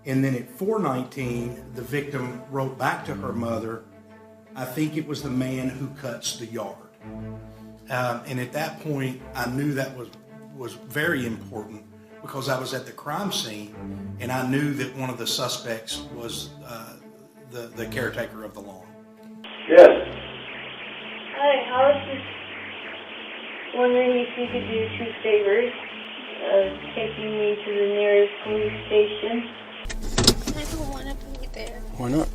And then at 4:19, the victim wrote back to her mother, "I think it was the man who cuts the yard." And at that point, I knew that was very important because I was at the crime scene and I knew that one of the suspects was the caretaker of the lawn. Yes. Hi, I was just wondering if you could do 2 favors, taking me to the nearest police station. I don't want to be there. Why not?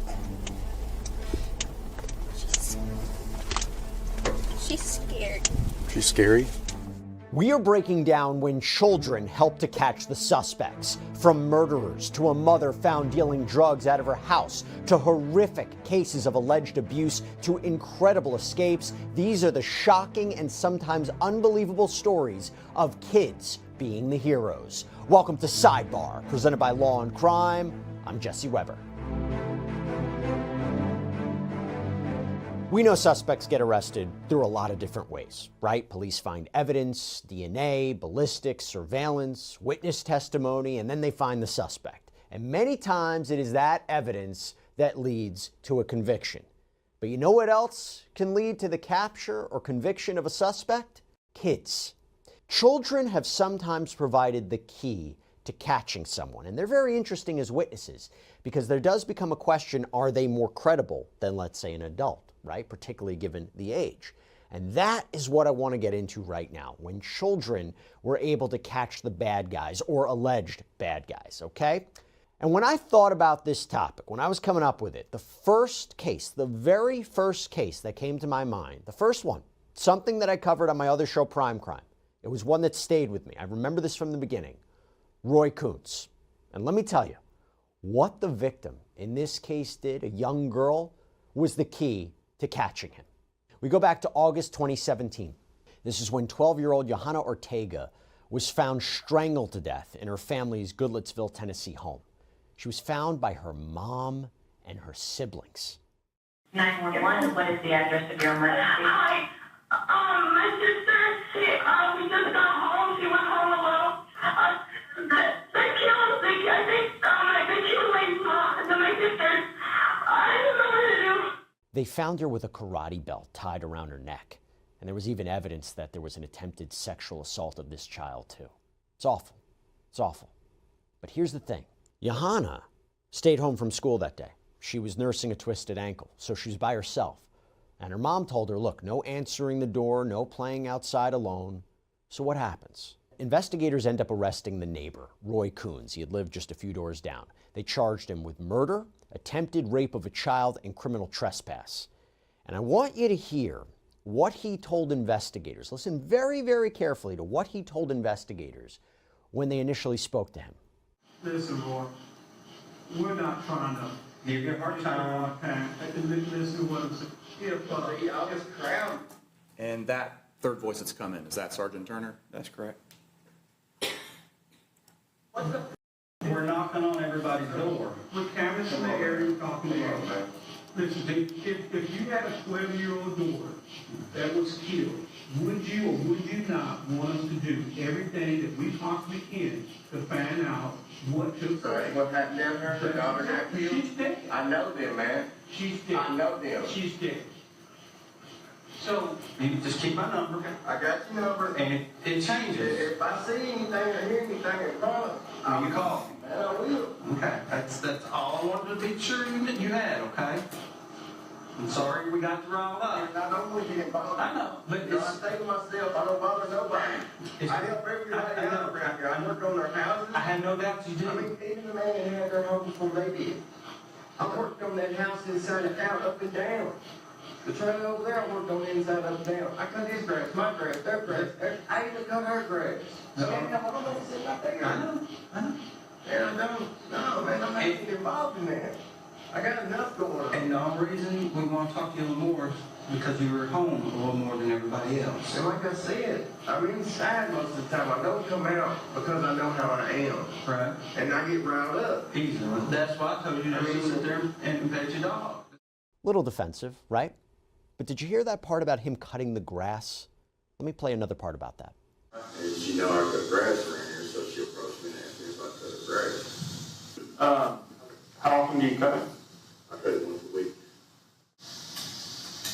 She's scared. She's scary. We are breaking down when children help to catch the suspects. From murderers to a mother found dealing drugs out of her house to horrific cases of alleged abuse to incredible escapes. These are the shocking and sometimes unbelievable stories of kids being the heroes. Welcome to Sidebar, presented by Law and Crime. I'm Jesse Weber. We know suspects get arrested through a lot of different ways, right? Police find evidence, DNA, ballistics, surveillance, witness testimony, and then they find the suspect. And many times it is that evidence that leads to a conviction. But you know what else can lead to the capture or conviction of a suspect? Kids. Children have sometimes provided the key to catching someone, and they're very interesting as witnesses because there does become a question, are they more credible than, let's say, an adult? Right? Particularly given the age. And that is what I want to get into right now, when children were able to catch the bad guys or alleged bad guys, okay? And when I thought about this topic, when I was coming up with it, the first case, the very first case that came to my mind, the first one, something that I covered on my other show, Prime Crime. It was one that stayed with me. I remember this from the beginning. Roy Kuntz. And let me tell you, what the victim in this case did, a young girl, was the key to catching him. We go back to August 2017. This is when 12-year-old Johanna Ortega was found strangled to death in her family's Goodlettsville, Tennessee home. She was found by her mom and her siblings. 911, what is the address of your emergency? My sister, we just got home. She went home alone. They killed my sister. I don't know what to do. They found her with a karate belt tied around her neck, and there was even evidence that there was an attempted sexual assault of this child too. It's awful. It's awful. But here's the thing. Johanna stayed home from school that day. She was nursing a twisted ankle, so she was by herself. And her mom told her, look, no answering the door, no playing outside alone. So what happens? Investigators end up arresting the neighbor, Roy Kuntz. He had lived just a few doors down. They charged him with murder, attempted rape of a child, and criminal trespass. And I want you to hear what he told investigators. Listen very, very carefully to what he told investigators when they initially spoke to him. Listen, Roy, we're not trying to give you a hard time. Listen to what I'm saying. I'll just crowd. And that third voice that's come in, is that Sergeant Turner? That's correct. We're knocking on everybody's door. With cameras in the area, we're talking to everybody. Listen, if you had a 12-year-old daughter that was killed, would you or would you not want us to do everything that we possibly can to find out what took place? What happened down there? Her daughter got killed? She's dead. I know them, man. She's dead. I know them. She's dead. So, you can just keep my number. I got your number. And it changes. If I see anything or hear anything in front of You call me. man, I will. Okay, that's all I wanted to be sure you had, okay? I'm sorry we got you riled up. And I don't want to get involved. I know, but You know, I say to myself, I don't bother nobody. I help everybody out around here. I work on their houses. I had no doubt you did. I mean, even the man that had their homes before they did. I worked on that house inside and out, up and down. The trailer over there, I worked on the inside, up and down. I cut his grass, my grass, their grass. I even cut her grass. No. And I don't know what's sitting out there. I know. And I don't, no, man, I'm not getting involved in that. I got enough going on. And the only reason we want to talk to you a little more is because you were at home a little more than everybody else. And like I said, I'm inside most of the time. I don't come out because I know how I am. Right. And I get riled up. Easily. That's why I told you to sit there and pet your dog. Little defensive, right? But did you hear that part about him cutting the grass? Let me play another part about that. And she know I cut grass around here, so she approached me and asked me if I cut her grass. How often do you cut it? I cut it once a week.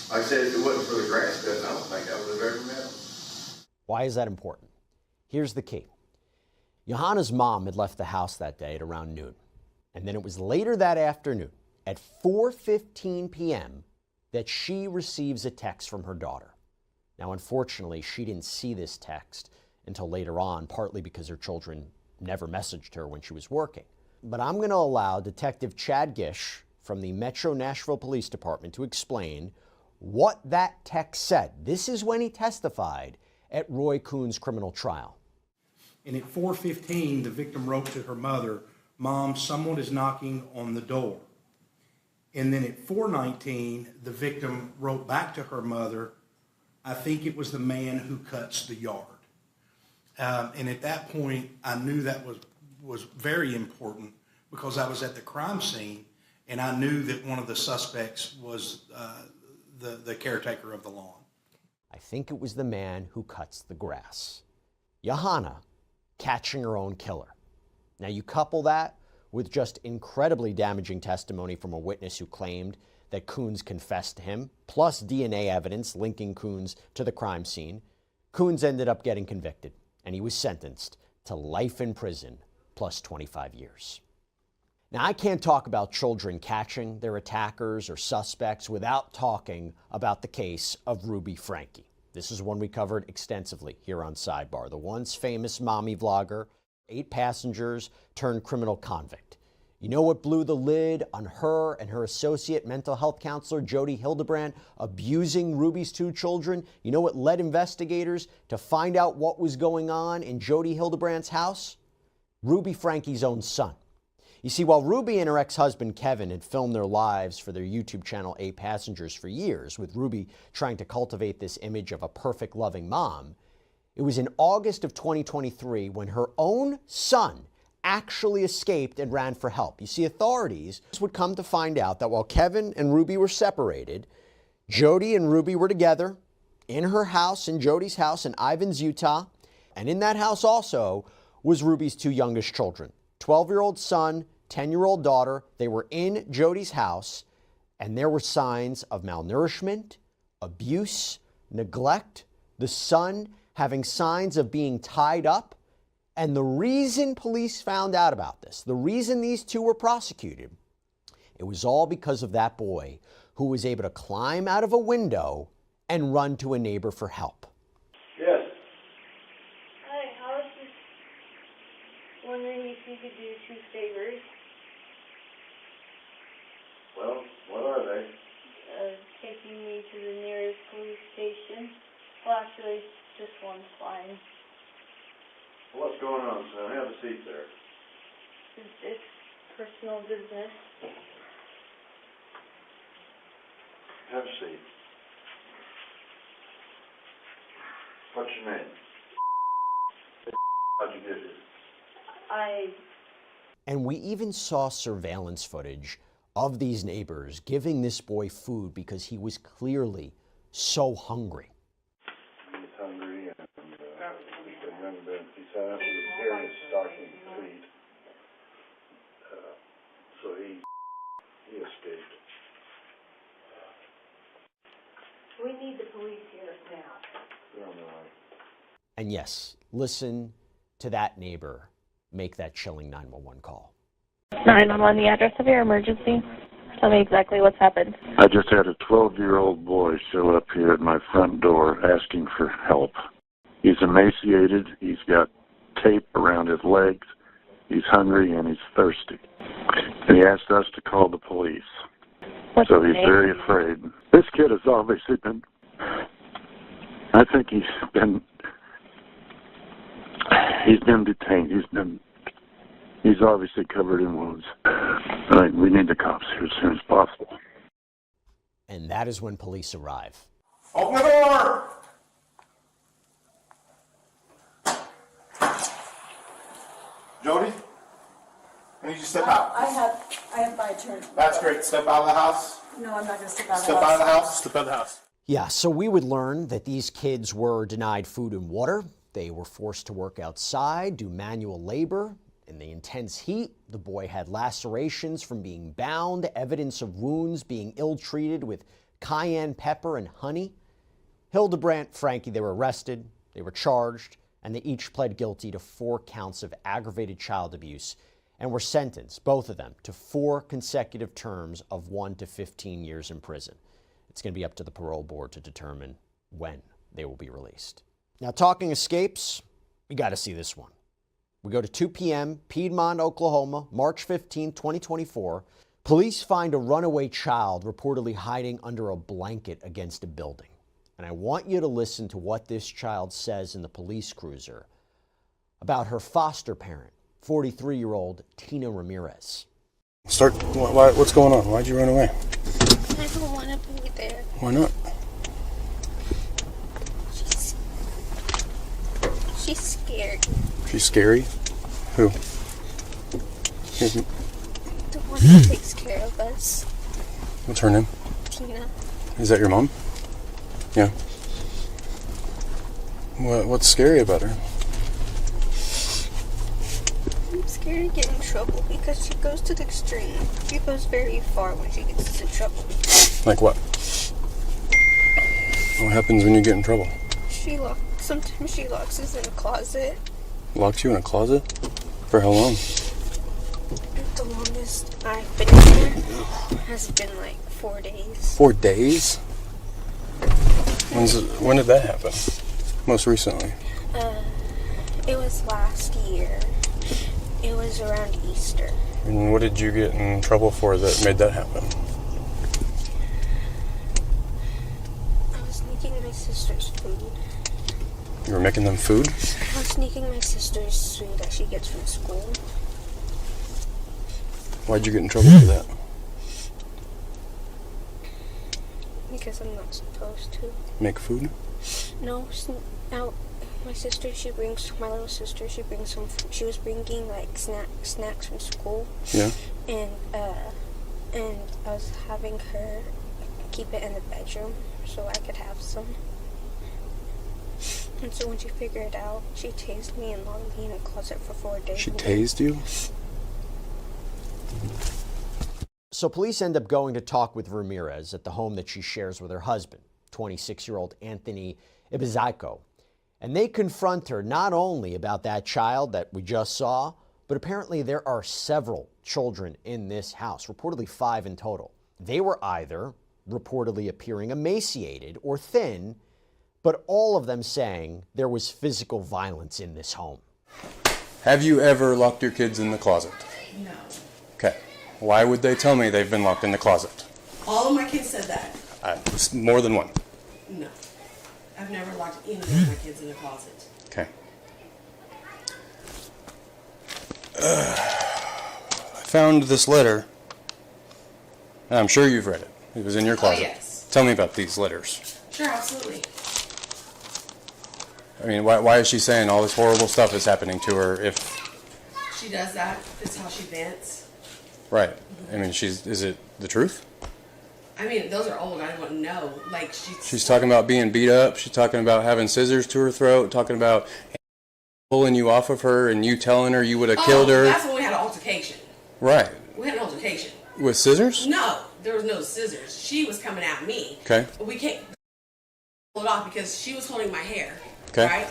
Like I said, if it wasn't for the grass cutting, I don't think I would have ever met him. Why is that important? Here's the key. Johanna's mom had left the house that day at around noon. And then it was later that afternoon, at 4:15 p.m., that she receives a text from her daughter. Now, unfortunately, she didn't see this text until later on, partly because her children never messaged her when she was working. But I'm going to allow Detective Chad Gish from the Metro Nashville Police Department to explain what that text said. This is when he testified at Roy Coon's criminal trial. And at 4:15, the victim wrote to her mother, "Mom, someone is knocking on the door." And then at 4:19, the victim wrote back to her mother, "I think it was the man who cuts the yard." And at that point, I knew that was very important because I was at the crime scene and I knew that one of the suspects was the caretaker of the lawn. I think it was the man who cuts the grass. Johanna catching her own killer. Now you couple that with just incredibly damaging testimony from a witness who claimed that Coons confessed to him, plus DNA evidence linking Coons to the crime scene. Coons ended up getting convicted, and he was sentenced to life in prison plus 25 years. Now, I can't talk about children catching their attackers or suspects without talking about the case of Ruby Franke. This is one we covered extensively here on Sidebar. The once famous mommy vlogger, 8 passengers turned criminal convict. You know what blew the lid on her and her associate mental health counselor, Jody Hildebrand, abusing Ruby's 2 children? You know what led investigators to find out what was going on in Jody Hildebrand's house? Ruby Franke's own son. You see, while Ruby and her ex-husband Kevin had filmed their lives for their YouTube channel 8 Passengers for years, with Ruby trying to cultivate this image of a perfect, loving mom, it was in August of 2023 when her own son actually escaped and ran for help. You see, authorities would come to find out that while Kevin and Ruby were separated, Jody and Ruby were together in her house, in Jody's house in Ivins, Utah. And in that house also was Ruby's 2 youngest children, 12-year-old son, 10-year-old daughter. They were in Jody's house, and there were signs of malnourishment, abuse, neglect, the son having signs of being tied up. And the reason police found out about this, the reason these 2 were prosecuted, it was all because of that boy who was able to climb out of a window and run to a neighbor for help. Yes. Hi, I was just wondering if you could do 2 favors. Well, what are they? Taking me to the nearest police station. Well, actually, just one's fine. What's going on, son? Have a seat there. It's personal business. Have a seat. What's your name? How'd you get here? And we even saw surveillance footage of these neighbors giving this boy food because he was clearly so hungry. He's hungry and he's young, but he sat up with various stocking feet. So he escaped. We need the police here now. They're on the way. And yes, listen to that neighbor make that chilling 911 call. 911, the address of your emergency. Tell me exactly what's happened. I just had a 12-year-old boy show up here at my front door asking for help. He's emaciated, he's got tape around his legs, he's hungry, and he's thirsty. And he asked us to call the police. What's So his he's name? very afraid. This kid has obviously been, I think he's been detained. He's obviously covered in wounds. We need the cops here as soon as possible. And that is when police arrive. Open the door! Jody, I need you to step out. I have my turn. That's great. Step out of the house. No, I'm not going to step out of the Step house. out of the house. Step out of the house. Yeah, so we would learn that these kids were denied food and water. They were forced to work outside, do manual labor, In the intense heat, the boy had lacerations from being bound, evidence of wounds being ill-treated with cayenne pepper and honey. Hildebrandt, Frankie, they were arrested, they were charged, and they each pled guilty to 4 counts of aggravated child abuse and were sentenced, both of them, to 4 consecutive terms of 1 to 15 years in prison. It's going to be up to the parole board to determine when they will be released. Now, talking escapes, we got to see this one. We go to 2 p.m., Piedmont, Oklahoma, March 15, 2024. Police find a runaway child reportedly hiding under a blanket against a building. And I want you to listen to what this child says in the police cruiser about her foster parent, 43-year-old Tina Ramirez. What's going on? Why'd you run away? I don't want to be there. Why not? She's scared. She's scary? Who? The one who takes care of us. What's her name? Tina. Is that your mom? Yeah. What's scary about her? I'm scared to get in trouble because she goes to the extreme. She goes very far when she gets into trouble. Like what? What happens when you get in trouble? Sometimes she locks us in a closet. Locks you in a closet? For how long? The longest I've been in there has been like 4 days. 4 days? When did that happen? Most recently? It was last year. It was around Easter. And what did you get in trouble for that made that happen? I was sneaking my sister's food. You were making them food? I was sneaking my sister's food that she gets from school. Why'd you get in trouble for that? Because I'm not supposed to. Make food? No, my sister, my little sister, she was bringing like snacks from school. Yeah. And I was having her keep it in the bedroom so I could have some. And so when she figured it out, she tased me and locked me in a closet for 4 days. She tased you? So police end up going to talk with Ramirez at the home that she shares with her husband, 26-year-old Anthony Ibizaco. And they confront her not only about that child that we just saw, but apparently there are several children in this house, reportedly 5 in total. They were either reportedly appearing emaciated or thin, but all of them saying there was physical violence in this home. Have you ever locked your kids in the closet? No. Okay. Why would they tell me they've been locked in the closet? All of my kids said that. More than one. No. I've never locked any of my kids in a closet. Okay. I found this letter, and I'm sure you've read it. It was in your closet. Oh, yes. Tell me about these letters. Sure, absolutely. I mean, why is she saying all this horrible stuff is happening to her if... She does that. It's how she vents. Right. I mean, is it the truth? I mean, those are old. I don't know. Like, She's talking about being beat up. She's talking about having scissors to her throat, talking about pulling you off of her and you telling her you would have killed her. That's when we had an altercation. Right. We had an altercation. With scissors? No, there was no scissors. She was coming at me. Okay. But we can't pull it off because she was holding my hair. Okay. Right?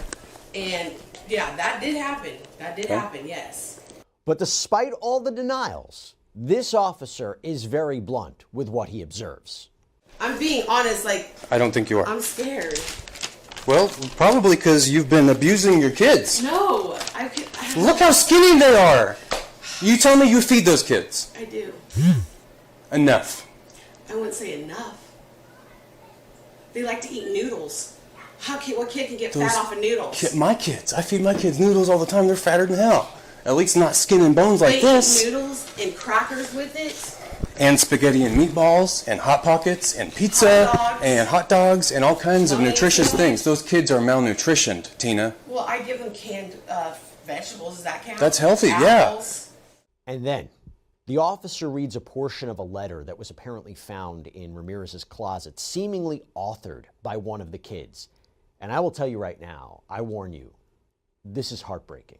And, yeah, that did happen. That did happen, yes. But despite all the denials, this officer is very blunt with what he observes. I'm being honest, like... I don't think you are. I'm scared. Well, probably because you've been abusing your kids. No, Look how skinny they are. You tell me you feed those kids. I do. Enough. I wouldn't say enough. They like to eat noodles. What kid can get fat off of noodles? My kids. I feed my kids noodles all the time. They're fatter than hell. At least not skin and bones like this. They eat noodles and crackers with it. And spaghetti and meatballs and Hot Pockets and pizza and hot dogs and all kinds of nutritious things. Those kids are malnutritioned, Tina. Well, I give them canned vegetables. Does that count? That's healthy, Apples. Yeah. And then the officer reads a portion of a letter that was apparently found in Ramirez's closet, seemingly authored by one of the kids. And I will tell you right now, I warn you, this is heartbreaking.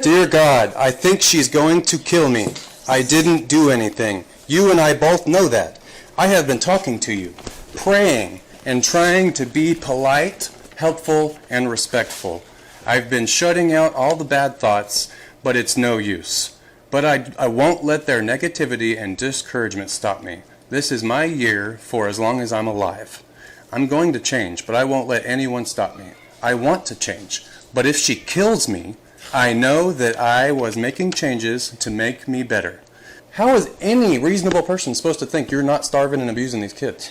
Dear God, I think she's going to kill me. I didn't do anything. You and I both know that. I have been talking to you, praying, and trying to be polite, helpful, and respectful. I've been shutting out all the bad thoughts, but it's no use. But I won't let their negativity and discouragement stop me. This is my year for as long as I'm alive. I'm going to change, but I won't let anyone stop me. I want to change, but if she kills me, I know that I was making changes to make me better. How is any reasonable person supposed to think you're not starving and abusing these kids?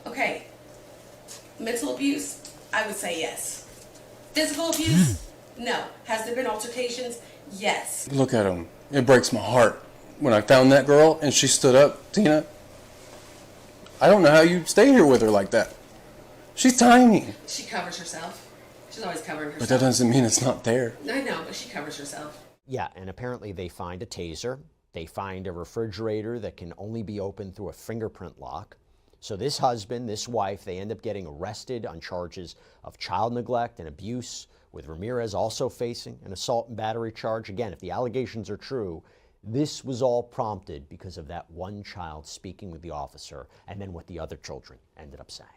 Okay. Mental abuse, I would say yes. Physical abuse, no. Has there been altercations? Yes. Look at him. It breaks my heart. When I found that girl and she stood up, Tina, I don't know how you stay here with her like that. She's tiny. She covers herself. She's always covering herself. But that doesn't mean it's not there. I know, but she covers herself. Yeah, and apparently they find a taser. They find a refrigerator that can only be opened through a fingerprint lock. So this husband, this wife, they end up getting arrested on charges of child neglect and abuse, with Ramirez also facing an assault and battery charge. Again, if the allegations are true, this was all prompted because of that one child speaking with the officer and then what the other children ended up saying.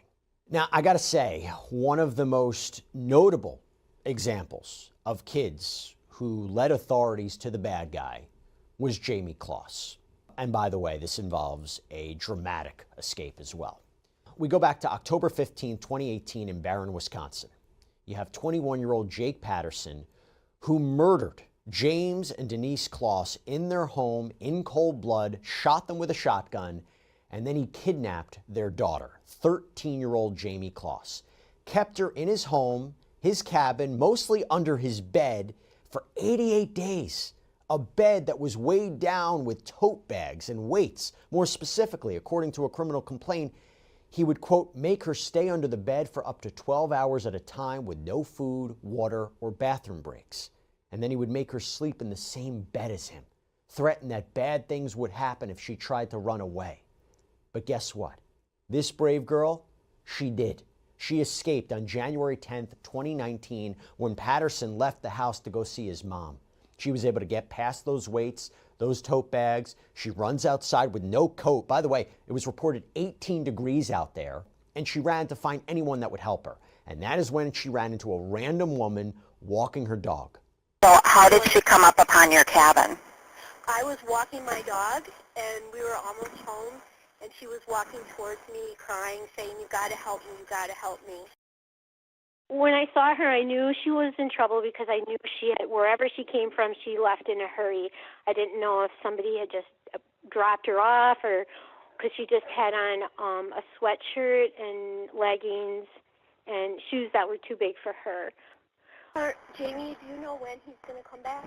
Now, I gotta say, one of the most notable examples of kids who led authorities to the bad guy was Jamie Kloss. And by the way, this involves a dramatic escape as well. We go back to October 15, 2018 in Barron, Wisconsin. You have 21-year-old Jake Patterson, who murdered James and Denise Kloss in their home in cold blood, shot them with a shotgun, and then he kidnapped their daughter, 13-year-old Jamie Kloss, kept her in his home, his cabin, mostly under his bed, for 88 days. A bed that was weighed down with tote bags and weights. More specifically, according to a criminal complaint, he would, quote, make her stay under the bed for up to 12 hours at a time with no food, water, or bathroom breaks. And then he would make her sleep in the same bed as him, threaten that bad things would happen if she tried to run away. But guess what? This brave girl, she did. She escaped on January 10th, 2019, when Patterson left the house to go see his mom. She was able to get past those weights, those tote bags. She runs outside with no coat. By the way, it was reported 18 degrees out there, and she ran to find anyone that would help her. And that is when she ran into a random woman walking her dog. So how did she come up upon your cabin? I was walking my dog, and we were almost home, and she was walking towards me, crying, saying, "You got to help me, you got to help me." When I saw her, I knew she was in trouble because I knew wherever she came from, she left in a hurry. I didn't know if somebody had just dropped her off, or because she just had on a sweatshirt and leggings and shoes that were too big for her. Jamie, do you know when he's going to come back?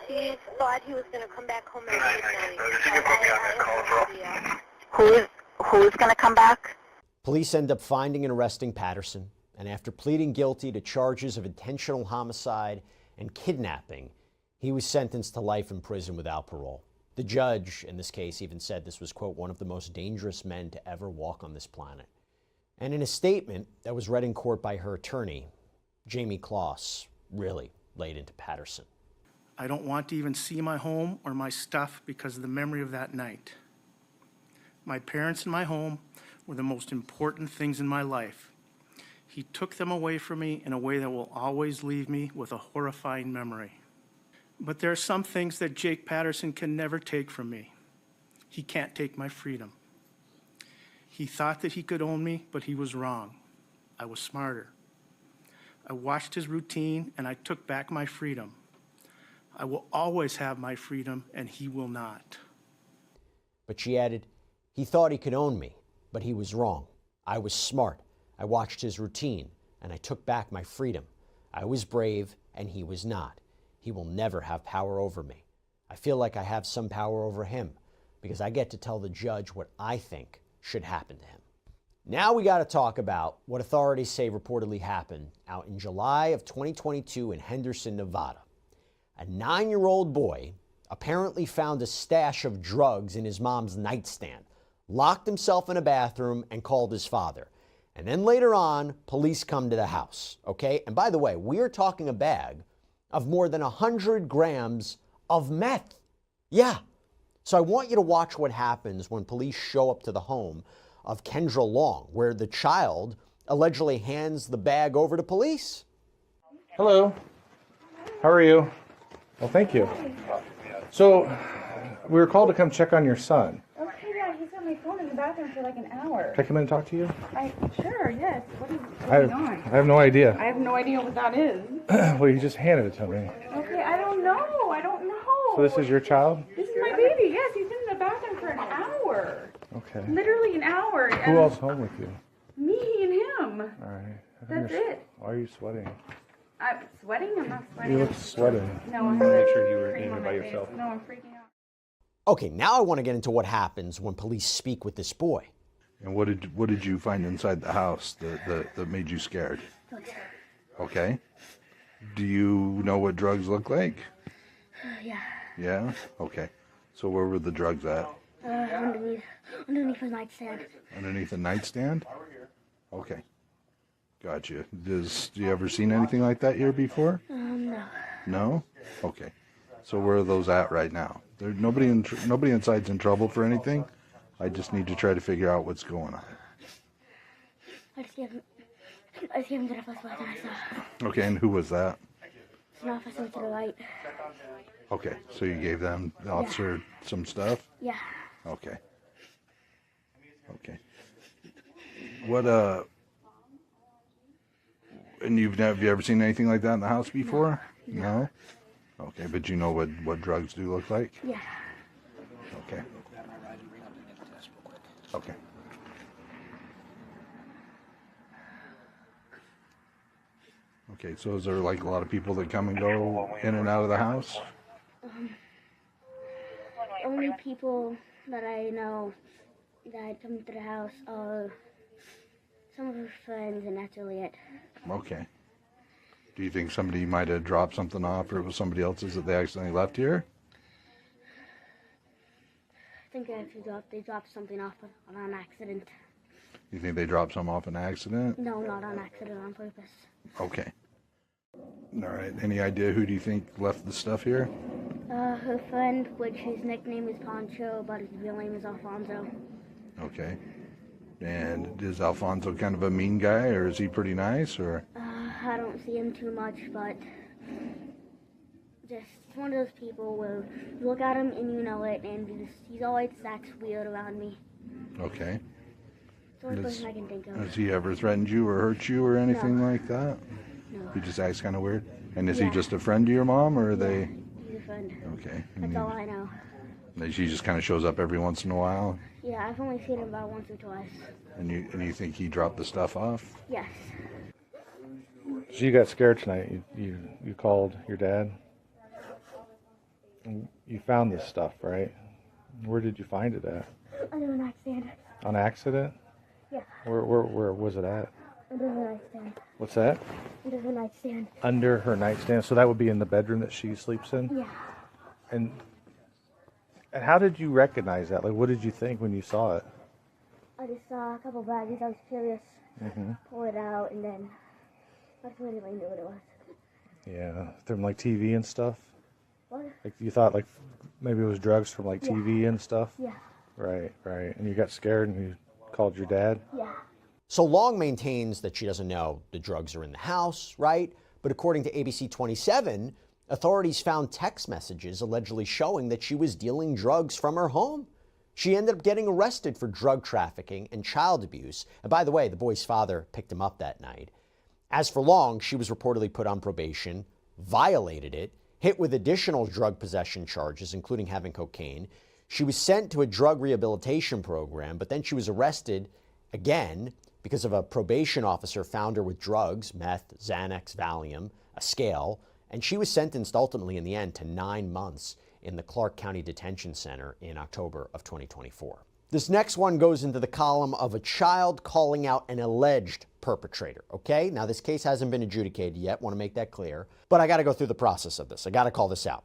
She thought he was going to come back home at midnight. Who's going to come back? Police end up finding and arresting Patterson, and after pleading guilty to charges of intentional homicide and kidnapping, he was sentenced to life in prison without parole. The judge, in this case, even said this was, quote, one of the most dangerous men to ever walk on this planet. And in a statement that was read in court by her attorney, Jamie Kloss really laid into Patterson. I don't want to even see my home or my stuff because of the memory of that night. My parents and my home were the most important things in my life. He took them away from me in a way that will always leave me with a horrifying memory. But there are some things that Jake Patterson can never take from me. He can't take my freedom. He thought that he could own me, but he was wrong. I was smarter. I watched his routine and I took back my freedom. I will always have my freedom and he will not. But she added, he thought he could own me, but he was wrong. I was smart. I watched his routine and I took back my freedom. I was brave and he was not. He will never have power over me. I feel like I have some power over him because I get to tell the judge what I think should happen to him. Now we got to talk about what authorities say reportedly happened out in July of 2022 in Henderson, Nevada. A 9-year-old boy apparently found a stash of drugs in his mom's nightstand, locked himself in a bathroom, and called his father. And then later on, police come to the house, okay? And by the way, we are talking a bag of more than 100 grams of meth. Yeah. So I want you to watch what happens when police show up to the home of Kendra Long, where the child allegedly hands the bag over to police. Hello. How are you? Well, thank you. So, we were called to come check on your son. Okay, yeah, he's on my phone in the bathroom for like an hour. Can I come in and talk to you? Sure, yes. What is going on? I have no idea. I have no idea what that is. Well, you just handed it to me. Okay, I don't know. I don't know. So this is your child? This is my baby. Yes, he's in the bathroom for an hour. Okay. Literally an hour. Who else home with you? Me and him. All right. That's it. Why are you sweating? I'm sweating? I'm not sweating. You look sweating. No, I'm Make sure you were in here by yourself. No, I'm freaking out. Okay, now I want to get into what happens when police speak with this boy. And what did you find inside the house that made you scared? Okay. Do you know what drugs look like? Yeah. Yeah? Okay. So where were the drugs at? Underneath the nightstand. Underneath the nightstand? Okay. Gotcha. Do you ever seen anything like that here before? No. No? Okay. So where are those at right now? Nobody inside's in trouble for anything. I just need to try to figure out what's going on. I just gave him to the first person I saw. Okay, and who was that? It's an officer to the right. Okay, so you gave the officer some stuff? Yeah. Okay. Okay. What, and have you ever seen anything like that in the house before? No? Okay, but you know what drugs do look like? Yeah. Okay. Okay. Okay, so is there like a lot of people that come and go in and out of the house? Only people that I know that come to the house are some of her friends, and that's really it. Okay. Do you think somebody might have dropped something off, or it was somebody else's that they accidentally left here? I think they dropped something off on an accident. You think they dropped some off an accident? No, not on accident, on purpose. Okay. All right. Any idea who do you think left the stuff here? Her friend, which his nickname is Poncho, but his real name is Alfonso. Okay. And is Alfonso kind of a mean guy, or is he pretty nice, or? I don't see him too much, but just one of those people where you look at him and you know it, and he's always acts weird around me. Okay. It's the only person I can think of. Has he ever threatened you or hurt you or anything like that? No. He just acts kind of weird? And is he just a friend to your mom, or are they? He's a friend. Okay. That's all I know. She just kind of shows up every once in a while? Yeah, I've only seen him about once or twice. And you think he dropped the stuff off? Yes. So you got scared tonight. You called your dad. And you found this stuff, right? Where did you find it at? Under the nightstand. On accident? Yeah. Where was it at? Under the nightstand. What's that? Under the nightstand. Under her nightstand. So that would be in the bedroom that she sleeps in? Yeah. And how did you recognize that? Like, what did you think when you saw it? I just saw a couple baggies. I was curious. Pull it out, and then that's when I knew what it was. Yeah, from like TV and stuff? What? Like you thought like maybe it was drugs from like TV and stuff? Yeah. Right. And you got scared and you called your dad? Yeah. So Long maintains that she doesn't know the drugs are in the house, right? But according to ABC 27, authorities found text messages allegedly showing that she was dealing drugs from her home. She ended up getting arrested for drug trafficking and child abuse. And by the way, the boy's father picked him up that night. As for Long, she was reportedly put on probation, violated it, hit with additional drug possession charges, including having cocaine. She was sent to a drug rehabilitation program, but then she was arrested again because of a probation officer found her with drugs, meth, Xanax, Valium, a scale, and she was sentenced ultimately in the end to 9 months in the Clark County Detention Center in October of 2024. This next one goes into the column of a child calling out an alleged perpetrator, okay? Now, this case hasn't been adjudicated yet, want to make that clear, but I got to go through the process of this. I got to call this out.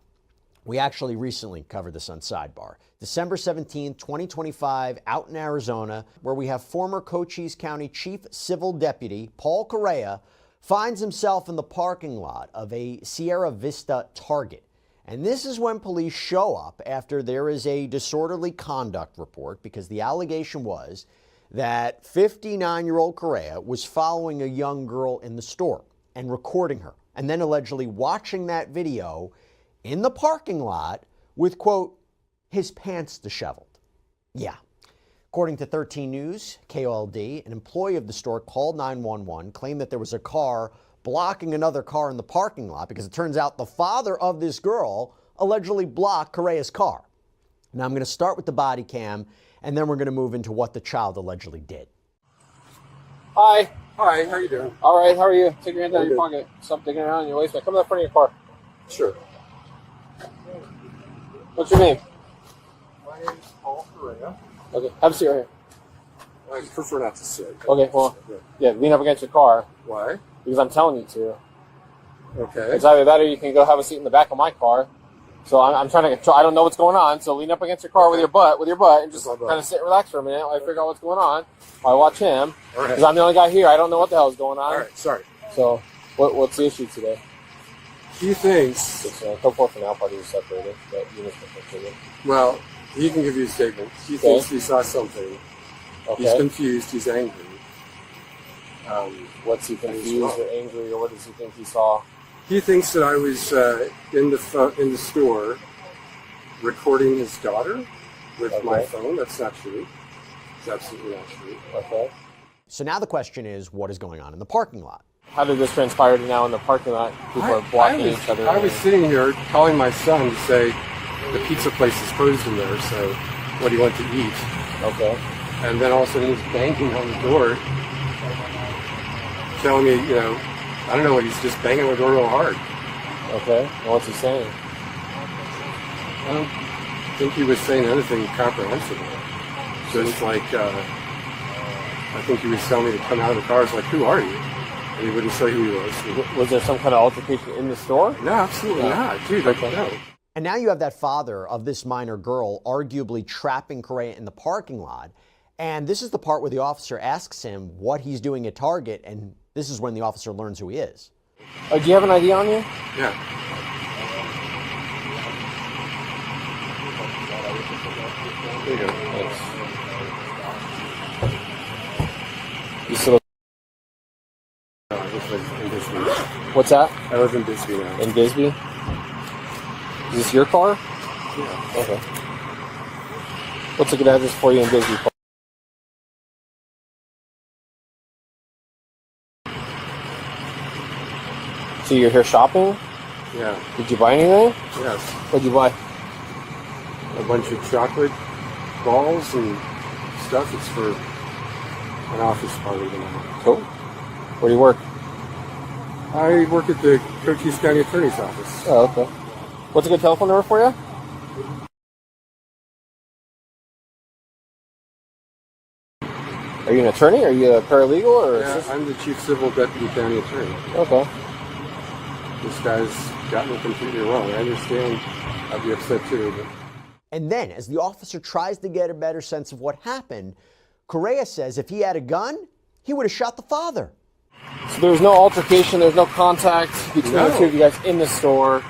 We actually recently covered this on Sidebar. December 17, 2025, out in Arizona, where we have former Cochise County Chief Civil Deputy Paul Correa finds himself in the parking lot of a Sierra Vista Target. And this is when police show up after there is a disorderly conduct report, because the allegation was that 59-year-old Correa was following a young girl in the store and recording her, and then allegedly watching that video in the parking lot with, quote, his pants disheveled. Yeah. According to 13 News, KOLD, an employee of the store called 911, claimed that there was a car blocking another car in the parking lot, because it turns out the father of this girl allegedly blocked Correa's car. Now I'm going to start with the body cam, and then we're going to move into what the child allegedly did. Hi. Hi, how you doing? All right, how are you? Take your hand out of your pocket. Stop digging around in your waistband. Come to the front of your car. Sure. What's your name? My name is Paul Correa. Okay, have a seat right here. I prefer not to sit. Okay, well, yeah, lean up against your car. Why? Because I'm telling you to. Okay. It's either that or you can go have a seat in the back of my car. So I'm trying to control. I don't know what's going on. So lean up against your car with your butt, and just kind of sit and relax for a minute while I figure out what's going on. While I watch him. All right. Because I'm the only guy here. I don't know what the hell is going on. All right, sorry. So what's the issue today? He thinks... Come forth for now, party is separated. But you must continue. Well, he can give you a statement. He thinks he saw something. Okay. He's confused. He's angry. What's he confused or angry, or what does he think he saw? He thinks that I was in the store recording his daughter with my phone. That's not true. It's absolutely not true. Okay. So now the question is, what is going on in the parking lot? How did this transpire to now in the parking lot? People are blocking each other. I was sitting here calling my son to say the pizza place is closed in there, so what do you want to eat? Okay. And then all of a sudden he's banging on the door, telling me, I don't know what, he's just banging on the door real hard. Okay. And what's he saying? I don't think he was saying anything comprehensible. Just like, I think he was telling me to come out of the car. I was like, who are you? And he wouldn't say who he was. Was there some kind of altercation in the store? No, absolutely not. Dude, no. And now you have that father of this minor girl arguably trapping Correa in the parking lot. And this is the part where the officer asks him what he's doing at Target, and this is when the officer learns who he is. Do you have an ID on you? Yeah. There you go. Thanks. You still in Bisbee. What's that? I live in Bisbee now. In Bisbee? Is this your car? Yeah. Okay. What's a good address for you in Bisbee? So you're here shopping? Yeah. Did you buy anything? Yes. What'd you buy? A bunch of chocolate balls and stuff. It's for an office party tonight. Cool. Where do you work? I work at the Cochise County Attorney's Office. Oh, okay. What's a good telephone number for you? Are you an attorney? Are you a paralegal? Or yeah, I'm the Chief Civil Deputy County Attorney. Okay. This guy's got me completely wrong. I understand. I'd be upset too. But... And then, as the officer tries to get a better sense of what happened, Correa says if he had a gun, he would have shot the father. So there was no altercation, there's no contact between the two of you guys in the store.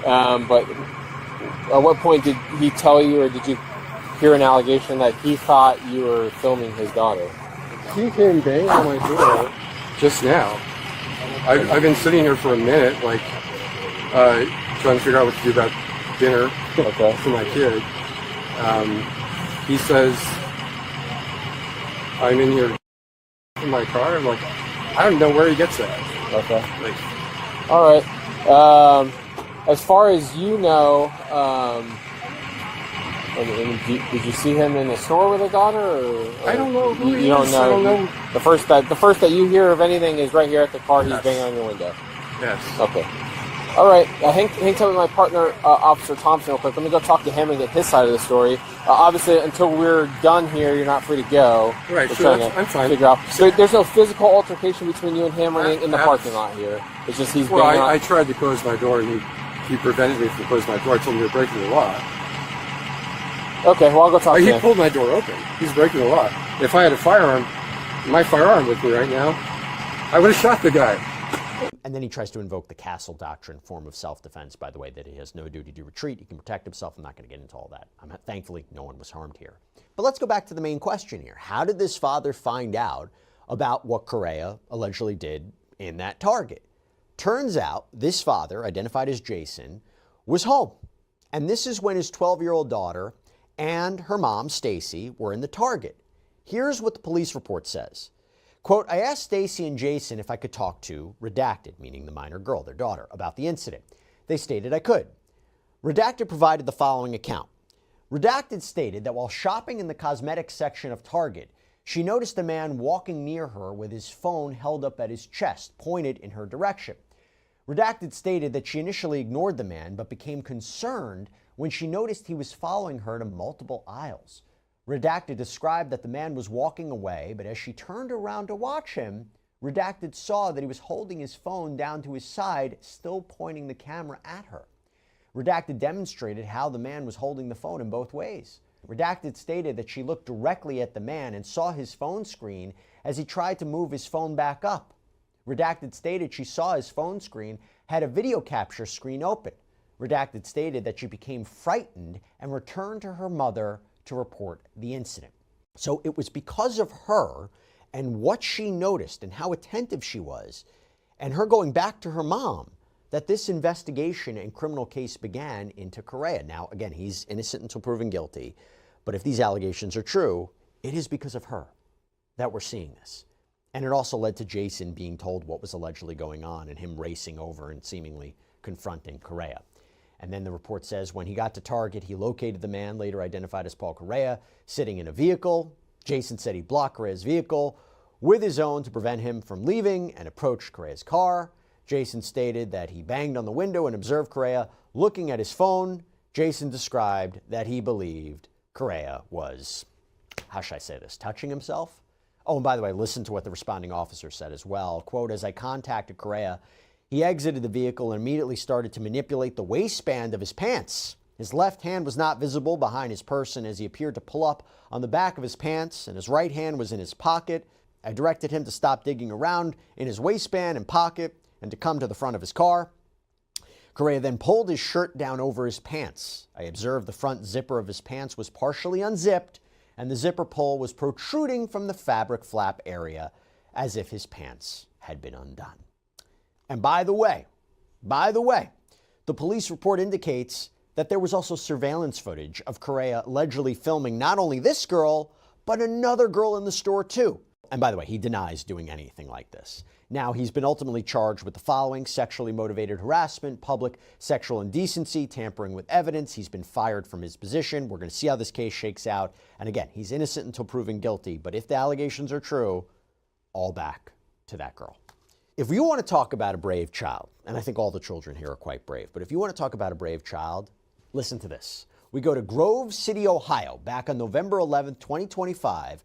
But at what point did he tell you, or did you hear an allegation that he thought you were filming his daughter? He came banging on my door just now. I've been sitting here for a minute, like, trying to figure out what to do about dinner for my kid. He says, I'm in here in my car. I'm like, I don't know where he gets that. Okay. Like, all right. As far as you know, did you see him in the store with a daughter? Or I don't know who he you don't is. know. I don't know. The first that you hear of anything is right here at the car. He's banging on your window. Yes. Okay. All right. Hang tight with my partner, Officer Thompson, real quick. Let me go talk to him and get his side of the story. Obviously, until we're done here, you're not free to go. Right. We're Sure. trying to I'm fine. figure out. So there's no physical altercation between you and him or in the parking lot here. It's just he's banging on. I tried to close my door, and he prevented me from closing my door. I told him you're breaking the law. Okay, well, I'll go talk to him. He pulled my door open. He's breaking the law. If I had a firearm, my firearm with me right now, I would have shot the guy. And then he tries to invoke the castle doctrine, form of self-defense, by the way, that he has no duty to retreat. He can protect himself. I'm not going to get into all that. Thankfully, no one was harmed here. But let's go back to the main question here. How did this father find out about what Correa allegedly did in that Target? Turns out this father, identified as Jason, was home. And this is when his 12-year-old daughter and her mom, Stacy, were in the Target. Here's what the police report says. Quote, I asked Stacy and Jason if I could talk to Redacted, meaning the minor girl, their daughter, about the incident. They stated I could. Redacted provided the following account. Redacted stated that while shopping in the cosmetics section of Target, she noticed a man walking near her with his phone held up at his chest, pointed in her direction. Redacted stated that she initially ignored the man, but became concerned when she noticed he was following her to multiple aisles. Redacted described that the man was walking away, but as she turned around to watch him, Redacted saw that he was holding his phone down to his side, still pointing the camera at her. Redacted demonstrated how the man was holding the phone in both ways. Redacted stated that she looked directly at the man and saw his phone screen as he tried to move his phone back up. Redacted stated she saw his phone screen had a video capture screen open. Redacted stated that she became frightened and returned to her mother to report the incident. So it was because of her and what she noticed and how attentive she was and her going back to her mom that this investigation and criminal case began into Correa. Now, again, he's innocent until proven guilty, but if these allegations are true, it is because of her that we're seeing this. And it also led to Jason being told what was allegedly going on and him racing over and seemingly confronting Correa. And then the report says when he got to Target, he located the man, later identified as Paul Correa, sitting in a vehicle. Jason said he blocked Correa's vehicle with his own to prevent him from leaving and approached Correa's car. Jason stated that he banged on the window and observed Correa looking at his phone. Jason described that he believed Correa was, how should I say this, touching himself? Oh, and by the way, listen to what the responding officer said as well. Quote, as I contacted Correa, he exited the vehicle and immediately started to manipulate the waistband of his pants. His left hand was not visible behind his person as he appeared to pull up on the back of his pants, and his right hand was in his pocket. I directed him to stop digging around in his waistband and pocket and to come to the front of his car. Correa then pulled his shirt down over his pants. I observed the front zipper of his pants was partially unzipped, and the zipper pull was protruding from the fabric flap area as if his pants had been undone. And by the way, the police report indicates that there was also surveillance footage of Correa allegedly filming not only this girl, but another girl in the store too. And by the way, he denies doing anything like this. Now, he's been ultimately charged with the following: sexually motivated harassment, public sexual indecency, tampering with evidence. He's been fired from his position. We're going to see how this case shakes out. And again, he's innocent until proven guilty. But if the allegations are true, all back to that girl. If you want to talk about a brave child, and I think all the children here are quite brave, but if you want to talk about a brave child, listen to this. We go to Grove City, Ohio, back on November 11th, 2025,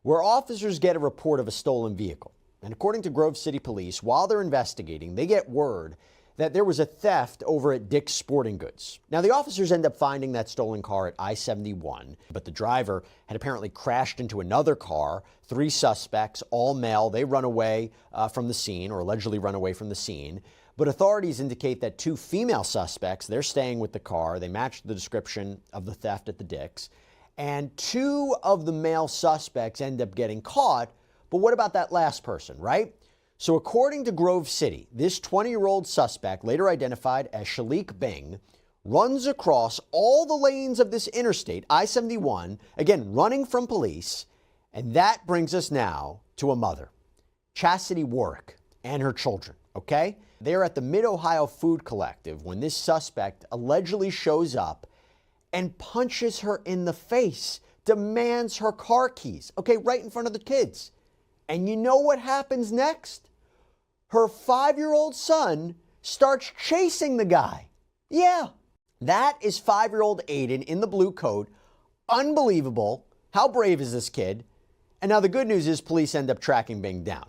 where officers get a report of a stolen vehicle. And according to Grove City Police, while they're investigating, they get word that there was a theft over at Dick's Sporting Goods. Now, the officers end up finding that stolen car at I-71, but the driver had apparently crashed into another car. 3 suspects, all male, they run away from the scene, or allegedly run away from the scene. But authorities indicate that 2 female suspects, they're staying with the car. They matched the description of the theft at the Dick's. And 2 of the male suspects end up getting caught. But what about that last person, right? So according to Grove City, this 20-year-old suspect, later identified as Shalik Bing, runs across all the lanes of this interstate, I-71, again, running from police. And that brings us now to a mother, Chastity Warwick, and her children, okay? They're at the Mid-Ohio Food Collective when this suspect allegedly shows up and punches her in the face, demands her car keys, okay, right in front of the kids. And you know what happens next? Her 5-year-old son starts chasing the guy. Yeah, that is 5-year-old Aiden in the blue coat. Unbelievable. How brave is this kid? And now the good news is police end up tracking Bing down.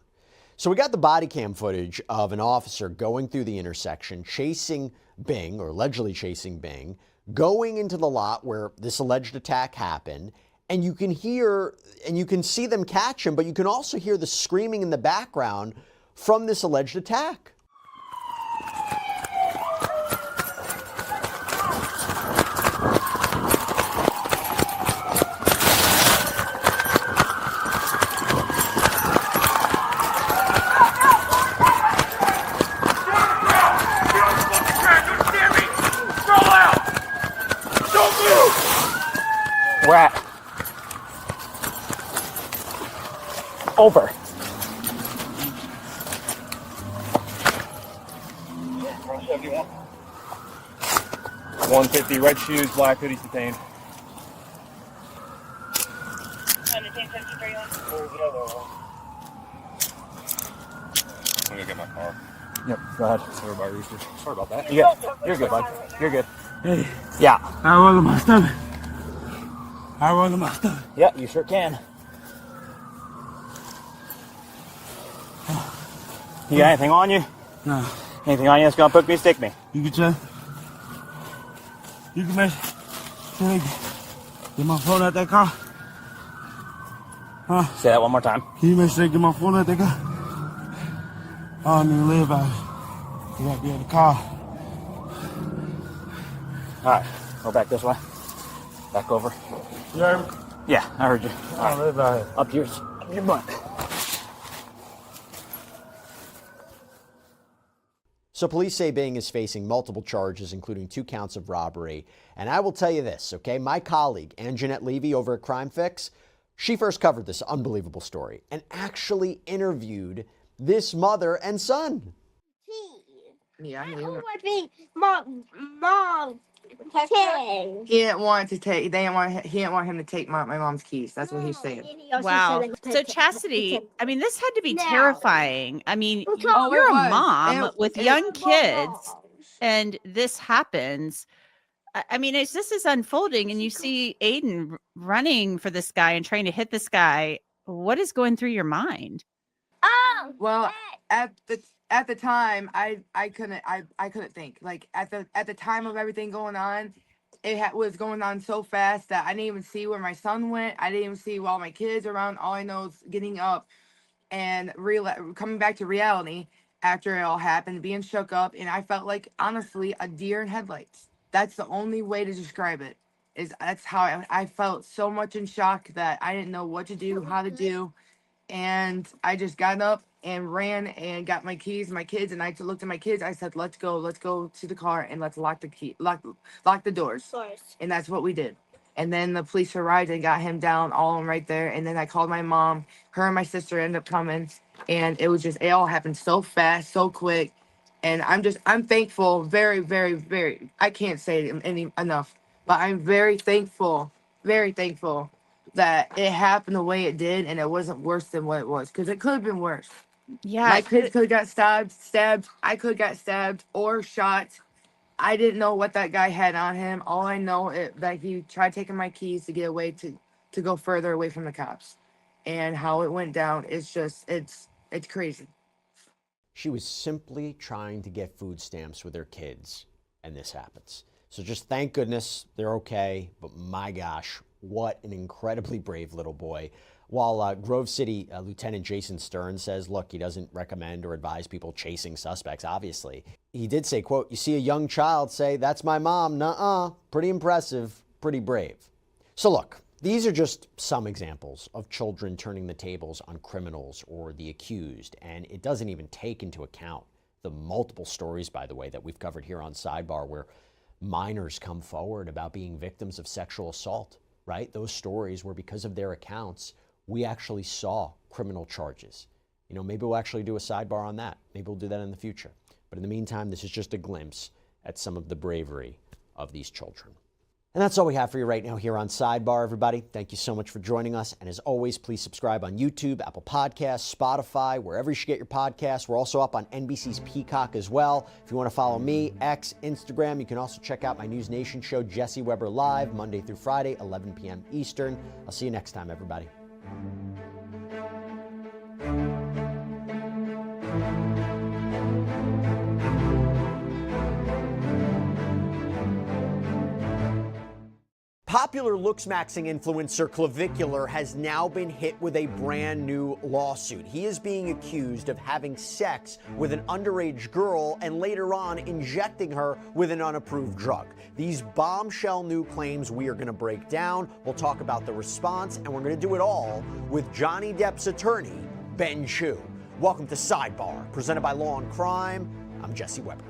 So we got the body cam footage of an officer going through the intersection, chasing Bing, or allegedly chasing Bing, going into the lot where this alleged attack happened. And you can hear and you can see them catch him, but you can also hear the screaming in the background from this alleged attack. We're at. Over. 150, red shoes, black hoodies detained. Undetained 53 on. I'm gonna get my car. Yep, go ahead. Sorry about research. Sorry about that. You're good, bud. You're good. Yeah. I roll in my stomach. I roll in my stomach. Yeah, you sure can. You got anything on you? No. Anything on you that's gonna poke me, stick me? You can try. You can make sure get my phone out that car. Huh? Say that one more time. Can you make sure get my phone out that car? I don't even live out here. You gotta be in the car. Alright, go back this way. Back over. You heard me? Yeah, I heard you. I don't live out here. Up your butt. So police say Bing is facing multiple charges, including 2 counts of robbery. And I will tell you this, okay? My colleague, Anjanette Levy over at Crime Fix, she first covered this unbelievable story and actually interviewed this mother and son. Yeah, Mom, he didn't want to take. He didn't want him to take my mom's keys. That's what he said. Wow. So Chastity, I mean, this had to be terrifying. I mean, Oh, you're it a was. mom with young kids, and this happens. I mean, as this is unfolding, and you see Aiden running for this guy and trying to hit this guy, what is going through your mind? Well, at the time, I couldn't think. Like at the time of everything going on, it was going on so fast that I didn't even see where my son went. I didn't even see all my kids around. All I know is getting up and coming back to reality after it all happened, being shook up, and I felt like, honestly, a deer in headlights. That's the only way to describe it. That's how I felt, so much in shock that I didn't know what to do, how to do. And I just got up and ran and got my keys, my kids, and I looked at my kids. I said, let's go to the car and let's lock the doors. And that's what we did. And then the police arrived and got him down, all right there. And then I called my mom. Her and my sister ended up coming. And it all happened so fast, so quick. And I'm thankful, very, very, very, I can't say it enough, but I'm very thankful that it happened the way it did, and it wasn't worse than what it was, because it could have been worse. Yeah. My kids could have got stabbed. I could have got stabbed or shot. I didn't know what that guy had on him. All I know is that he tried taking my keys to get away, to go further away from the cops. And how it went down, it's crazy. She was simply trying to get food stamps with her kids, and this happens. So just thank goodness they're okay, but my gosh, what an incredibly brave little boy. While Grove City Lieutenant Jason Stern says, look, he doesn't recommend or advise people chasing suspects, obviously. He did say, quote, you see a young child say, that's my mom, nuh-uh, pretty impressive, pretty brave. So look, these are just some examples of children turning the tables on criminals or the accused, and it doesn't even take into account the multiple stories, by the way, that we've covered here on Sidebar where minors come forward about being victims of sexual assault, right? Those stories where because of their accounts, we actually saw criminal charges. You know, maybe we'll actually do a Sidebar on that. Maybe we'll do that in the future. But in the meantime, this is just a glimpse at some of the bravery of these children. And that's all we have for you right now here on Sidebar, everybody. Thank you so much for joining us. And as always, please subscribe on YouTube, Apple Podcasts, Spotify, wherever you should get your podcasts. We're also up on NBC's Peacock as well. If you want to follow me, X, Instagram, you can also check out my News Nation show, Jesse Weber Live, Monday through Friday, 11 p.m. Eastern. I'll see you next time, everybody. Popular looks-maxing influencer Clavicular has now been hit with a brand new lawsuit. He is being accused of having sex with an underage girl and later on injecting her with an unapproved drug. These bombshell new claims we are going to break down. We'll talk about the response, and we're going to do it all with Johnny Depp's attorney, Ben Chu. Welcome to Sidebar, presented by Law and Crime. I'm Jesse Weber.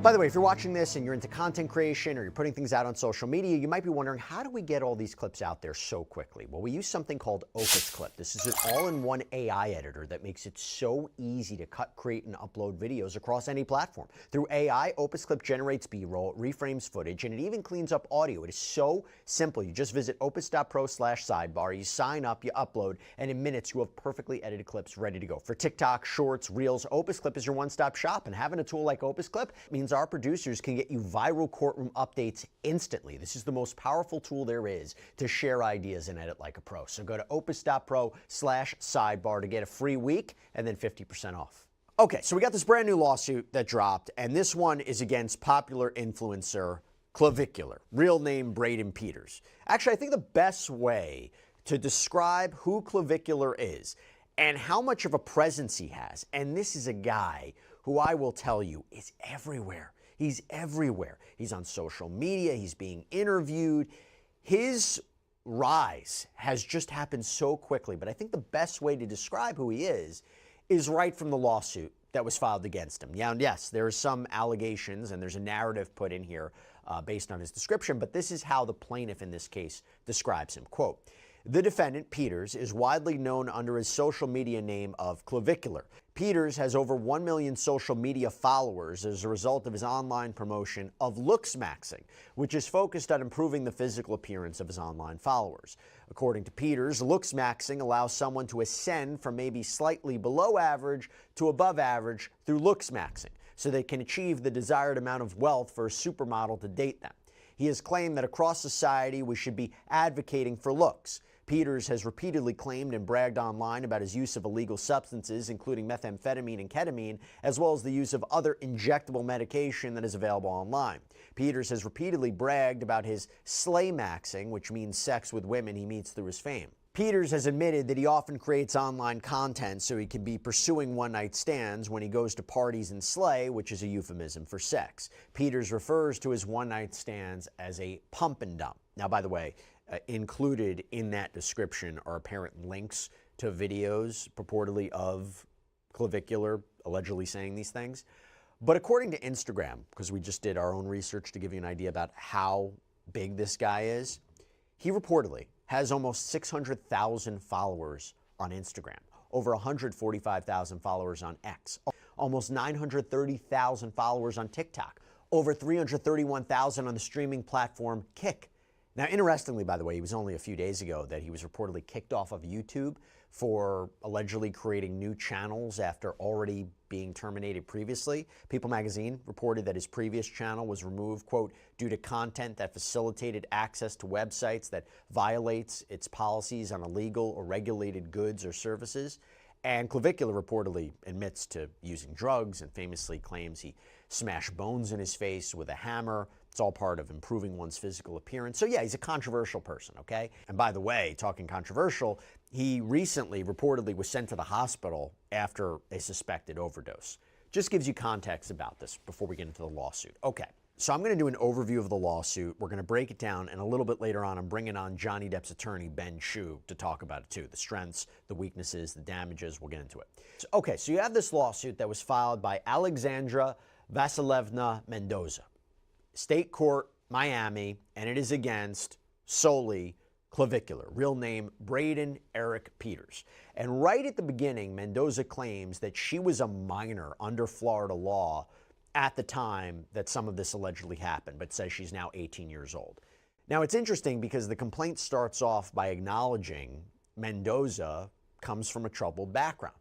By the way, if you're watching this and you're into content creation or you're putting things out on social media, you might be wondering, how do we get all these clips out there so quickly? Well, we use something called Opus Clip. This is an all-in-one AI editor that makes it so easy to cut, create, and upload videos across any platform. Through AI, Opus Clip generates B-roll, reframes footage, and it even cleans up audio. It is so simple. You just visit opus.pro/sidebar, you sign up, you upload, and in minutes you have perfectly edited clips ready to go. For TikTok, Shorts, Reels, Opus Clip is your one-stop shop, and having a tool like Opus Clip means our producers can get you viral courtroom updates instantly. This is the most powerful tool there is to share ideas and edit like a pro. So go to opus.pro/sidebar to get a free week and then 50% off. Okay, so we got this brand new lawsuit that dropped, and this one is against popular influencer Clavicular, real name Braden Peters. Actually, I think the best way to describe who Clavicular is and how much of a presence he has, and this is a guy who I will tell you is everywhere. He's everywhere. He's on social media. He's being interviewed. His rise has just happened so quickly. But I think the best way to describe who he is right from the lawsuit that was filed against him. Yeah, and yes, there are some allegations and there's a narrative put in here based on his description. But this is how the plaintiff in this case describes him. Quote, "The defendant, Peters, is widely known under his social media name of Clavicular. Peters has over 1 million social media followers as a result of his online promotion of looks maxing, which is focused on improving the physical appearance of his online followers. According to Peters, looks maxing allows someone to ascend from maybe slightly below average to above average through looks maxing, so they can achieve the desired amount of wealth for a supermodel to date them. He has claimed that across society we should be advocating for looks. Peters has repeatedly claimed and bragged online about his use of illegal substances, including methamphetamine and ketamine, as well as the use of other injectable medication that is available online. Peters has repeatedly bragged about his slay maxing, which means sex with women he meets through his fame. Peters has admitted that he often creates online content so he can be pursuing one-night stands when he goes to parties and slay, which is a euphemism for sex. Peters refers to his one-night stands as a pump and dump. Now, by the way, included in that description are apparent links to videos purportedly of Clavicular allegedly saying these things. But according to Instagram, because we just did our own research to give you an idea about how big this guy is, he reportedly has almost 600,000 followers on Instagram, over 145,000 followers on X, almost 930,000 followers on TikTok, over 331,000 on the streaming platform Kick. Now, interestingly, by the way, it was only a few days ago that he was reportedly kicked off of YouTube for allegedly creating new channels after already being terminated previously. People magazine reported that his previous channel was removed, quote, due to content that facilitated access to websites that violates its policies on illegal or regulated goods or services. And Clavicular reportedly admits to using drugs and famously claims he smashed bones in his face with a hammer. It's all part of improving one's physical appearance. So yeah, he's a controversial person, okay? And by the way, talking controversial, he recently reportedly was sent to the hospital after a suspected overdose. Just gives you context about this before we get into the lawsuit. Okay, so I'm going to do an overview of the lawsuit. We're going to break it down, and a little bit later on, I'm bringing on Johnny Depp's attorney, Ben Chu, to talk about it too. The strengths, the weaknesses, the damages, we'll get into it. So you have this lawsuit that was filed by Alexandra Vasilevna Mendoza. State Court, Miami, and it is against solely Clavicular, real name Braden Eric Peters. And right at the beginning, Mendoza claims that she was a minor under Florida law at the time that some of this allegedly happened, but says she's now 18 years old. Now, it's interesting because the complaint starts off by acknowledging Mendoza comes from a troubled background,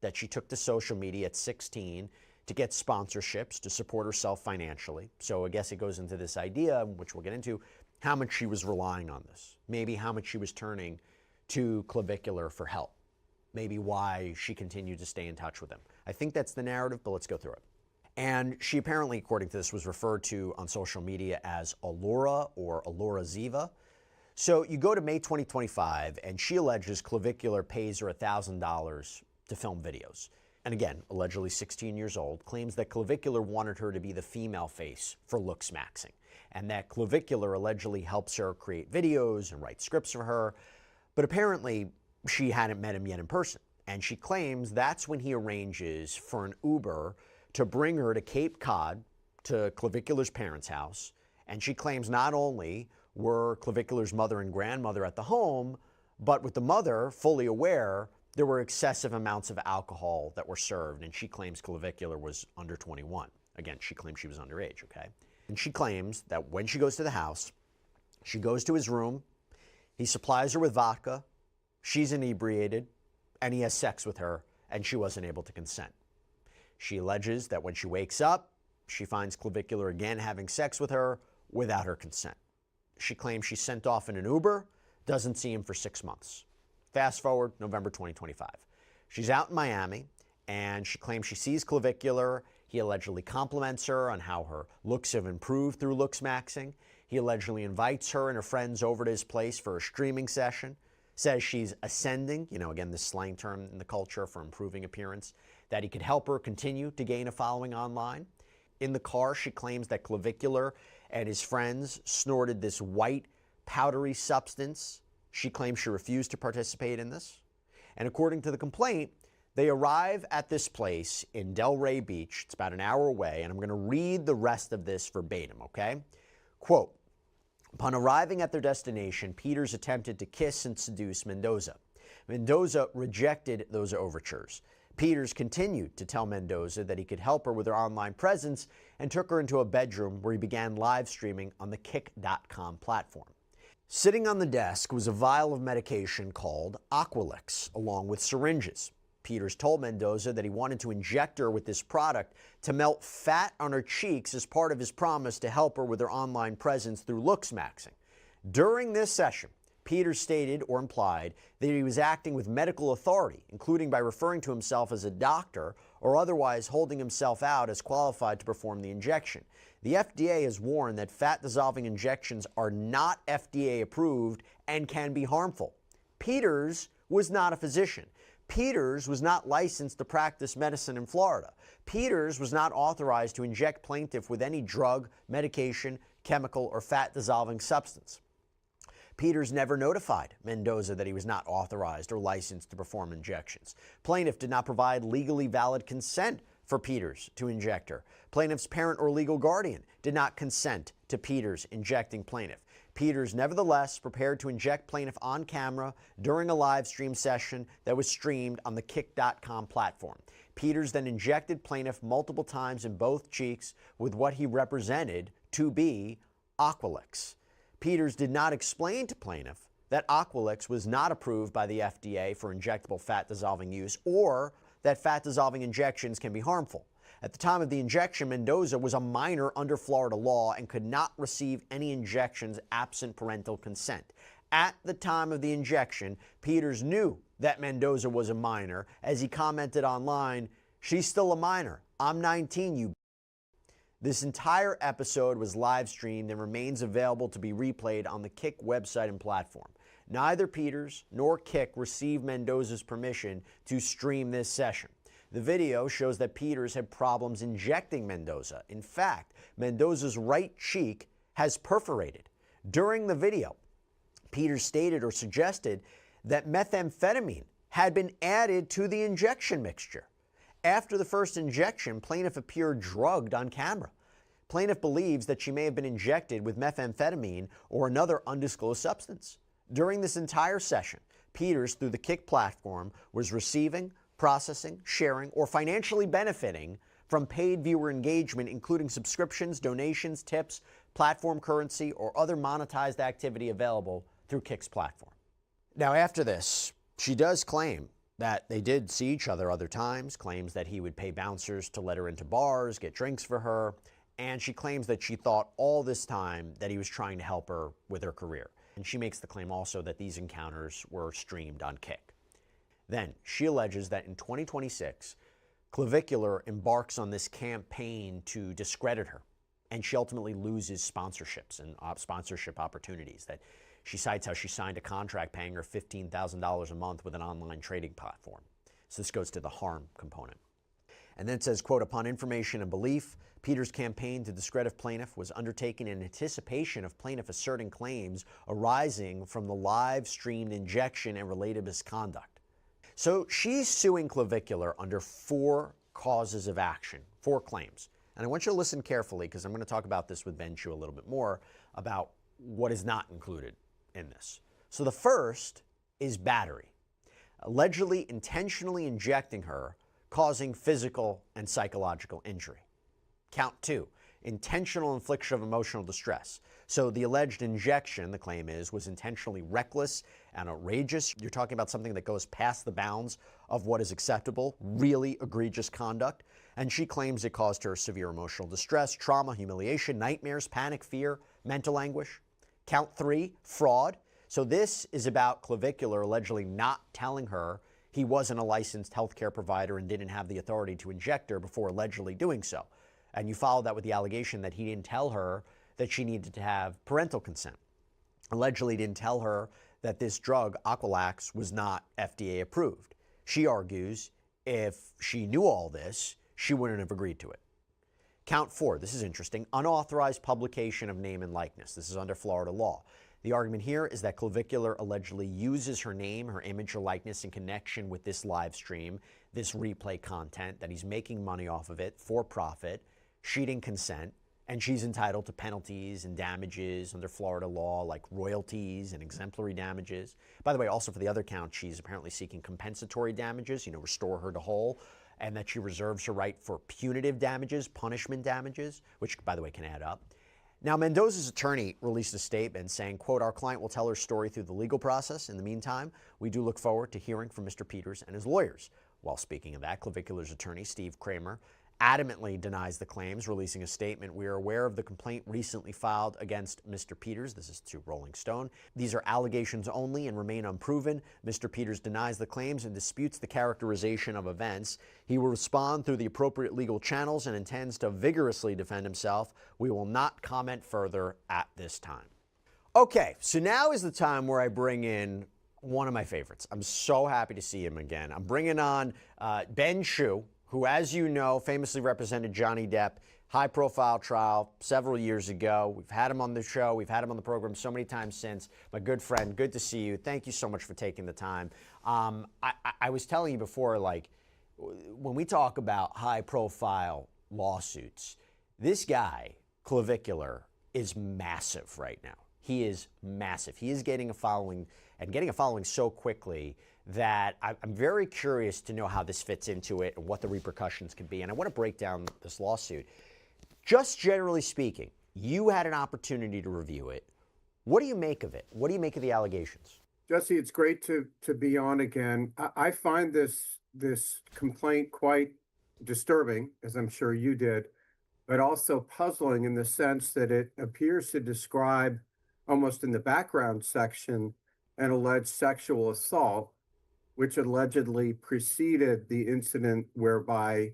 that she took to social media at 16 to get sponsorships to support herself financially. So I guess it goes into this idea, which we'll get into, how much she was relying on this, maybe how much she was turning to Clavicular for help, maybe why she continued to stay in touch with him. I think that's the narrative, but let's go through it. And she apparently, according to this, was referred to on social media as Allura or Allura Ziva. So you go to May 2025, and she alleges Clavicular pays her $1,000 to film videos. And again, allegedly 16 years old, claims that Clavicular wanted her to be the female face for looks maxing, and that Clavicular allegedly helps her create videos and write scripts for her. But apparently, she hadn't met him yet in person. And she claims that's when he arranges for an Uber to bring her to Cape Cod, to Clavicular's parents' house, and she claims not only were Clavicular's mother and grandmother at the home, but with the mother fully aware, there were excessive amounts of alcohol that were served, and she claims Clavicular was under 21. Again, she claims she was underage, okay? And she claims that when she goes to the house, she goes to his room, he supplies her with vodka, she's inebriated, and he has sex with her, and she wasn't able to consent. She alleges that when she wakes up, she finds Clavicular again having sex with her without her consent. She claims she's sent off in an Uber, doesn't see him for 6 months. Fast forward, November 2025. She's out in Miami, and she claims she sees Clavicular. He allegedly compliments her on how her looks have improved through looks maxing. He allegedly invites her and her friends over to his place for a streaming session, says she's ascending, again, this slang term in the culture for improving appearance, that he could help her continue to gain a following online. In the car, she claims that Clavicular and his friends snorted this white, powdery substance. She claims she refused to participate in this. And according to the complaint, they arrive at this place in Delray Beach. It's about an hour away, and I'm going to read the rest of this verbatim, okay? Quote, upon arriving at their destination, Peters attempted to kiss and seduce Mendoza. Mendoza rejected those overtures. Peters continued to tell Mendoza that he could help her with her online presence and took her into a bedroom where he began live streaming on the Kick.com platform. Sitting on the desk was a vial of medication called Aqualix, along with syringes. Peters told Mendoza that he wanted to inject her with this product to melt fat on her cheeks as part of his promise to help her with her online presence through looks maxing. During this session, Peters stated or implied that he was acting with medical authority, including by referring to himself as a doctor or otherwise holding himself out as qualified to perform the injection. The FDA has warned that fat-dissolving injections are not FDA approved and can be harmful. Peters was not a physician. Peters was not licensed to practice medicine in Florida. Peters was not authorized to inject plaintiff with any drug, medication, chemical, or fat-dissolving substance. Peters never notified Mendoza that he was not authorized or licensed to perform injections. Plaintiff did not provide legally valid consent for Peters to inject her. Plaintiff's parent or legal guardian did not consent to Peters injecting plaintiff. Peters nevertheless prepared to inject plaintiff on camera during a live stream session that was streamed on the Kick.com platform. Peters then injected plaintiff multiple times in both cheeks with what he represented to be Aqualix. Peters did not explain to plaintiff that Aqualix was not approved by the FDA for injectable fat-dissolving use or that fat-dissolving injections can be harmful. At the time of the injection, Mendoza was a minor under Florida law and could not receive any injections absent parental consent. At the time of the injection, Peters knew that Mendoza was a minor, as he commented online, "She's still a minor. I'm 19, you." This entire episode was live streamed and remains available to be replayed on the Kick website and platform. Neither Peters nor Kick received Mendoza's permission to stream this session. The video shows that Peters had problems injecting Mendoza. In fact, Mendoza's right cheek has perforated. During the video, Peters stated or suggested that methamphetamine had been added to the injection mixture. After the first injection, plaintiff appeared drugged on camera. Plaintiff believes that she may have been injected with methamphetamine or another undisclosed substance. During this entire session, Peters, through the Kick platform, was receiving, processing, sharing, or financially benefiting from paid viewer engagement, including subscriptions, donations, tips, platform currency, or other monetized activity available through Kick's platform. Now, after this, she does claim that they did see each other other times, claims that he would pay bouncers to let her into bars, get drinks for her, and she claims that she thought all this time that he was trying to help her with her career. And she makes the claim also that these encounters were streamed on Kick. Then, she alleges that in 2026, Clavicular embarks on this campaign to discredit her, and she ultimately loses sponsorships and sponsorship opportunities. That she cites how she signed a contract paying her $15,000 a month with an online trading platform. So this goes to the harm component. And then it says, quote, upon information and belief, Peters' campaign to discredit plaintiff was undertaken in anticipation of plaintiff asserting claims arising from the live streamed injection and related misconduct. So she's suing Clavicular under 4 causes of action, 4 claims. And I want you to listen carefully because I'm going to talk about this with Ben Chu a little bit more about what is not included in this. So the first is battery, allegedly intentionally injecting her, causing physical and psychological injury. Count 2, intentional infliction of emotional distress. So the alleged injection, the claim is, was intentionally reckless and outrageous. You're talking about something that goes past the bounds of what is acceptable, really egregious conduct. And she claims it caused her severe emotional distress, trauma, humiliation, nightmares, panic, fear, mental anguish. Count 3, fraud. So this is about Clavicular allegedly not telling her he wasn't a licensed healthcare provider and didn't have the authority to inject her before allegedly doing so. And you followed that with the allegation that he didn't tell her that she needed to have parental consent. Allegedly didn't tell her that this drug, Aqualax, was not FDA approved. She argues if she knew all this, she wouldn't have agreed to it. Count 4, this is interesting, unauthorized publication of name and likeness. This is under Florida law. The argument here is that Clavicular allegedly uses her name, her image, or likeness in connection with this live stream, this replay content, that he's making money off of it for profit. She didn't consent, and she's entitled to penalties and damages under Florida law, like royalties and exemplary damages. By the way, also for the other count, she's apparently seeking compensatory damages, restore her to whole, and that she reserves her right for punitive damages, punishment damages, which, by the way, can add up. Now, Mendoza's attorney released a statement saying, quote, "Our client will tell her story through the legal process. In the meantime, we do look forward to hearing from Mr. Peters and his lawyers." While speaking of that, Clavicular's attorney, Steve Kramer, adamantly denies the claims, releasing a statement. "We are aware of the complaint recently filed against Mr. Peters." This is to Rolling Stone. "These are allegations only and remain unproven. Mr. Peters denies the claims and disputes the characterization of events. He will respond through the appropriate legal channels and intends to vigorously defend himself. We will not comment further at this time." Okay, so now is the time where I bring in one of my favorites. I'm so happy to see him again. I'm bringing on Ben Chu, who, as you know, famously represented Johnny Depp, high-profile trial several years ago. We've had him on the show. We've had him on the program so many times since. My good friend, good to see you. Thank you so much for taking the time. I was telling you before, when we talk about high-profile lawsuits, this guy, Clavicular, is massive right now. He is massive. He is getting a following, and getting a following so quickly that I'm very curious to know how this fits into it and what the repercussions could be. And I want to break down this lawsuit. Just generally speaking, you had an opportunity to review it. What do you make of it? What do you make of the allegations? Jesse, it's great to be on again. I find this complaint quite disturbing, as I'm sure you did, but also puzzling in the sense that it appears to describe, almost in the background section, an alleged sexual assault, which allegedly preceded the incident whereby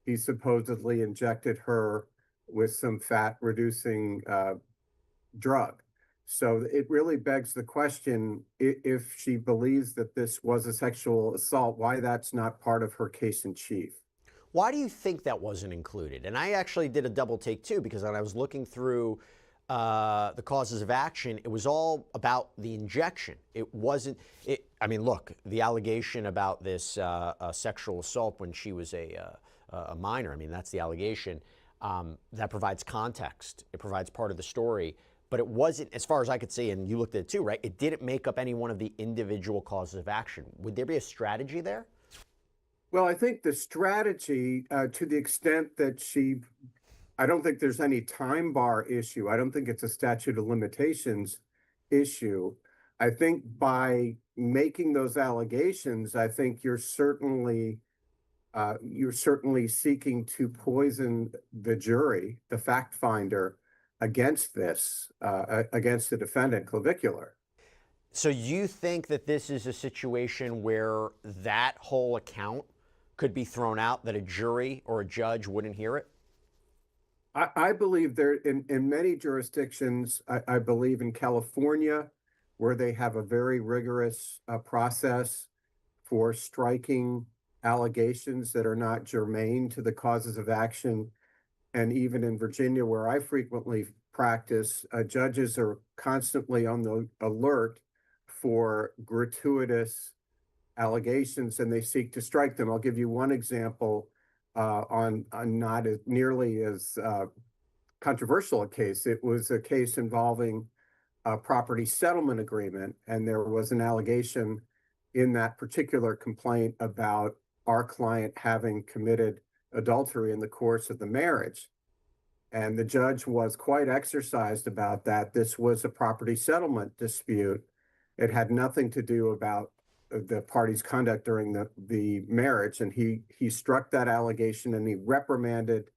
he supposedly injected her with some fat-reducing drug. So it really begs the question, if she believes that this was a sexual assault, why that's not part of her case in chief. Why do you think that wasn't included? And I actually did a double take too, because when I was looking through the causes of action, it was all about the injection. It wasn't, I mean, look, the allegation about this sexual assault when she was a minor, I mean, that's the allegation. That provides context. It provides part of the story. But it wasn't, as far as I could see, and you looked at it too, right? It didn't make up any one of the individual causes of action. Would there be a strategy there? Well, I think the strategy, to the extent that I don't think there's any time bar issue. I don't think it's a statute of limitations issue. I think by making those allegations, I think you're certainly seeking to poison the jury, the fact finder, against this, against the defendant, Clavicular. So you think that this is a situation where that whole account could be thrown out, that a jury or a judge wouldn't hear it? I believe there, in many jurisdictions, I believe in California, where they have a very rigorous process for striking allegations that are not germane to the causes of action. And even in Virginia, where I frequently practice, judges are constantly on the alert for gratuitous allegations, and they seek to strike them. I'll give you one example. on not as nearly as controversial a case. It was a case involving a property settlement agreement, and there was an allegation in that particular complaint about our client having committed adultery in the course of the marriage. And the judge was quite exercised about that. This was a property settlement dispute. It had nothing to do about the party's conduct during the marriage, and he struck that allegation and he reprimanded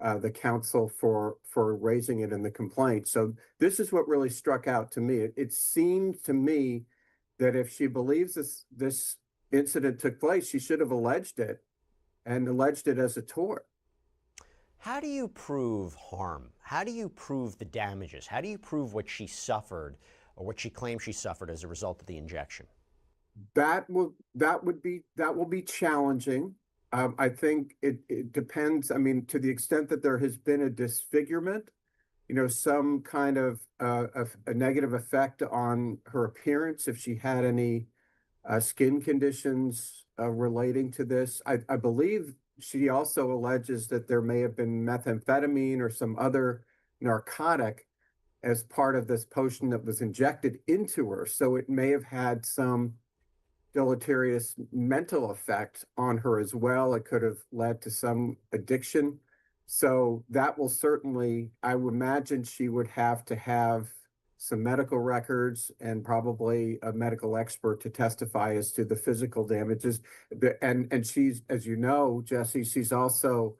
the counsel for raising it in the complaint. So this is what really struck out to me. It seemed to me that if she believes this incident took place, she should have alleged it and alleged it as a tort. How do you prove harm? How do you prove the damages? How do you prove what she suffered or what she claims she suffered as a result of the injection? That will be challenging. I think it depends. I mean, to the extent that there has been a disfigurement, some kind of a negative effect on her appearance, if she had any skin conditions relating to this. I believe she also alleges that there may have been methamphetamine or some other narcotic as part of this potion that was injected into her. So it may have had some deleterious mental effect on her as well. It could have led to some addiction. So that will certainly, I would imagine she would have to have some medical records and probably a medical expert to testify as to the physical damages. And she's, as you know, Jesse, she's also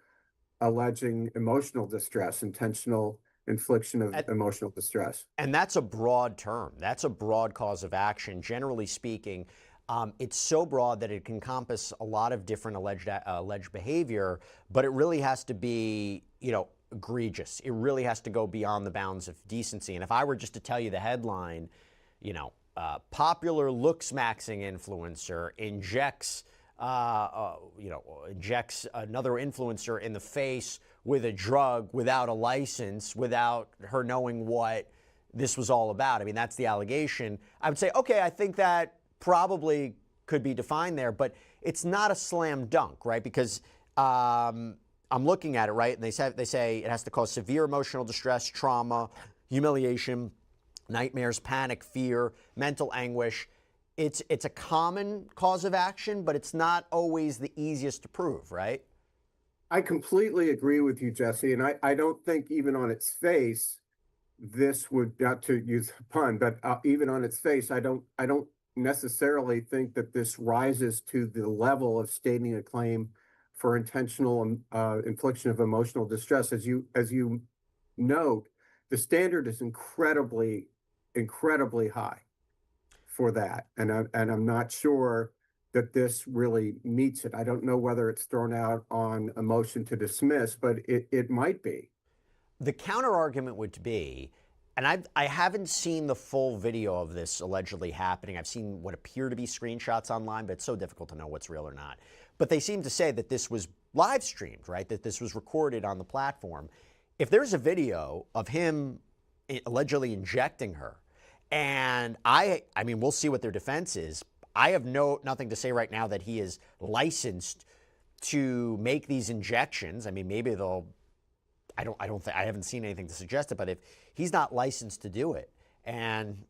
alleging emotional distress, intentional infliction of emotional distress. And that's a broad term. That's a broad cause of action. Generally speaking, it's so broad that it can encompass a lot of different alleged behavior, but it really has to be, egregious. It really has to go beyond the bounds of decency. And if I were just to tell you the headline, popular looks maxing influencer injects another influencer in the face with a drug without a license, without her knowing what this was all about. I mean, that's the allegation. I would say, okay, I think that probably could be defined there, but it's not a slam dunk, right? Because I'm looking at it, right? And they say it has to cause severe emotional distress, trauma, humiliation, nightmares, panic, fear, mental anguish. It's a common cause of action, but it's not always the easiest to prove, right? I completely agree with you, Jesse. And I don't think even on its face, this would, not to use a pun, but even on its face, I don't necessarily think that this rises to the level of stating a claim for intentional infliction of emotional distress. As you note, the standard is incredibly high for that, and I'm not sure that this really meets it. I don't know whether it's thrown out on a motion to dismiss, but it might be. The counter argument would be, and I haven't seen the full video of this allegedly happening. I've seen what appear to be screenshots online, but it's so difficult to know what's real or not. But they seem to say that this was live streamed, right? That this was recorded on the platform. If there's a video of him allegedly injecting her, and I mean, we'll see what their defense is. I have nothing to say right now that he is licensed to make these injections. I mean, maybe they'll. I haven't seen anything to suggest it, but if he's not licensed to do it, and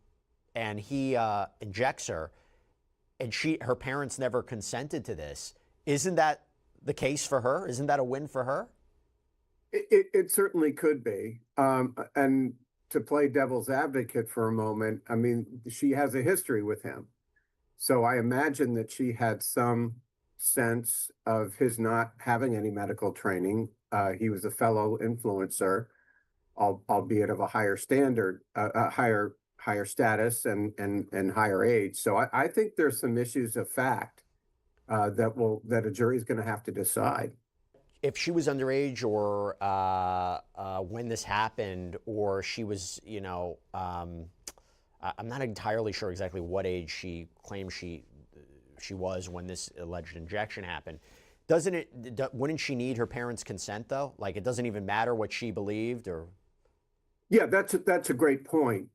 he injects her, and her parents never consented to this, isn't that the case for her? Isn't that a win for her? It certainly could be. And to play devil's advocate for a moment, I mean, she has a history with him. So I imagine that she had some sense of his not having any medical training. He was a fellow influencer, albeit of a higher standard, higher status and higher age. So I think there's some issues of fact that a jury is going to have to decide. If she was underage, or when this happened, or she was, I'm not entirely sure exactly what age she claims she was when this alleged injection happened. Wouldn't she need her parents' consent though? Like, it doesn't even matter what she believed, or? Yeah, that's a great point.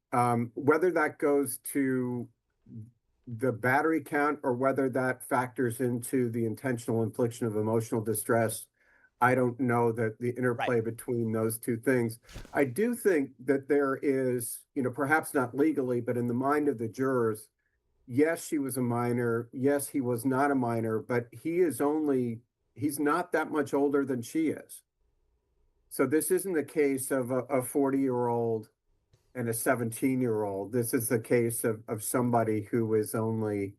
Whether that goes to the battery count or whether that factors into the intentional infliction of emotional distress I don't know that the interplay between those two things. I do think that there is, perhaps not legally, but in the mind of the jurors, yes, she was a minor. Yes, he was not a minor, but he's not that much older than she is. So this isn't a case of a 40-year-old and a 17-year-old. This is the case of somebody who is only,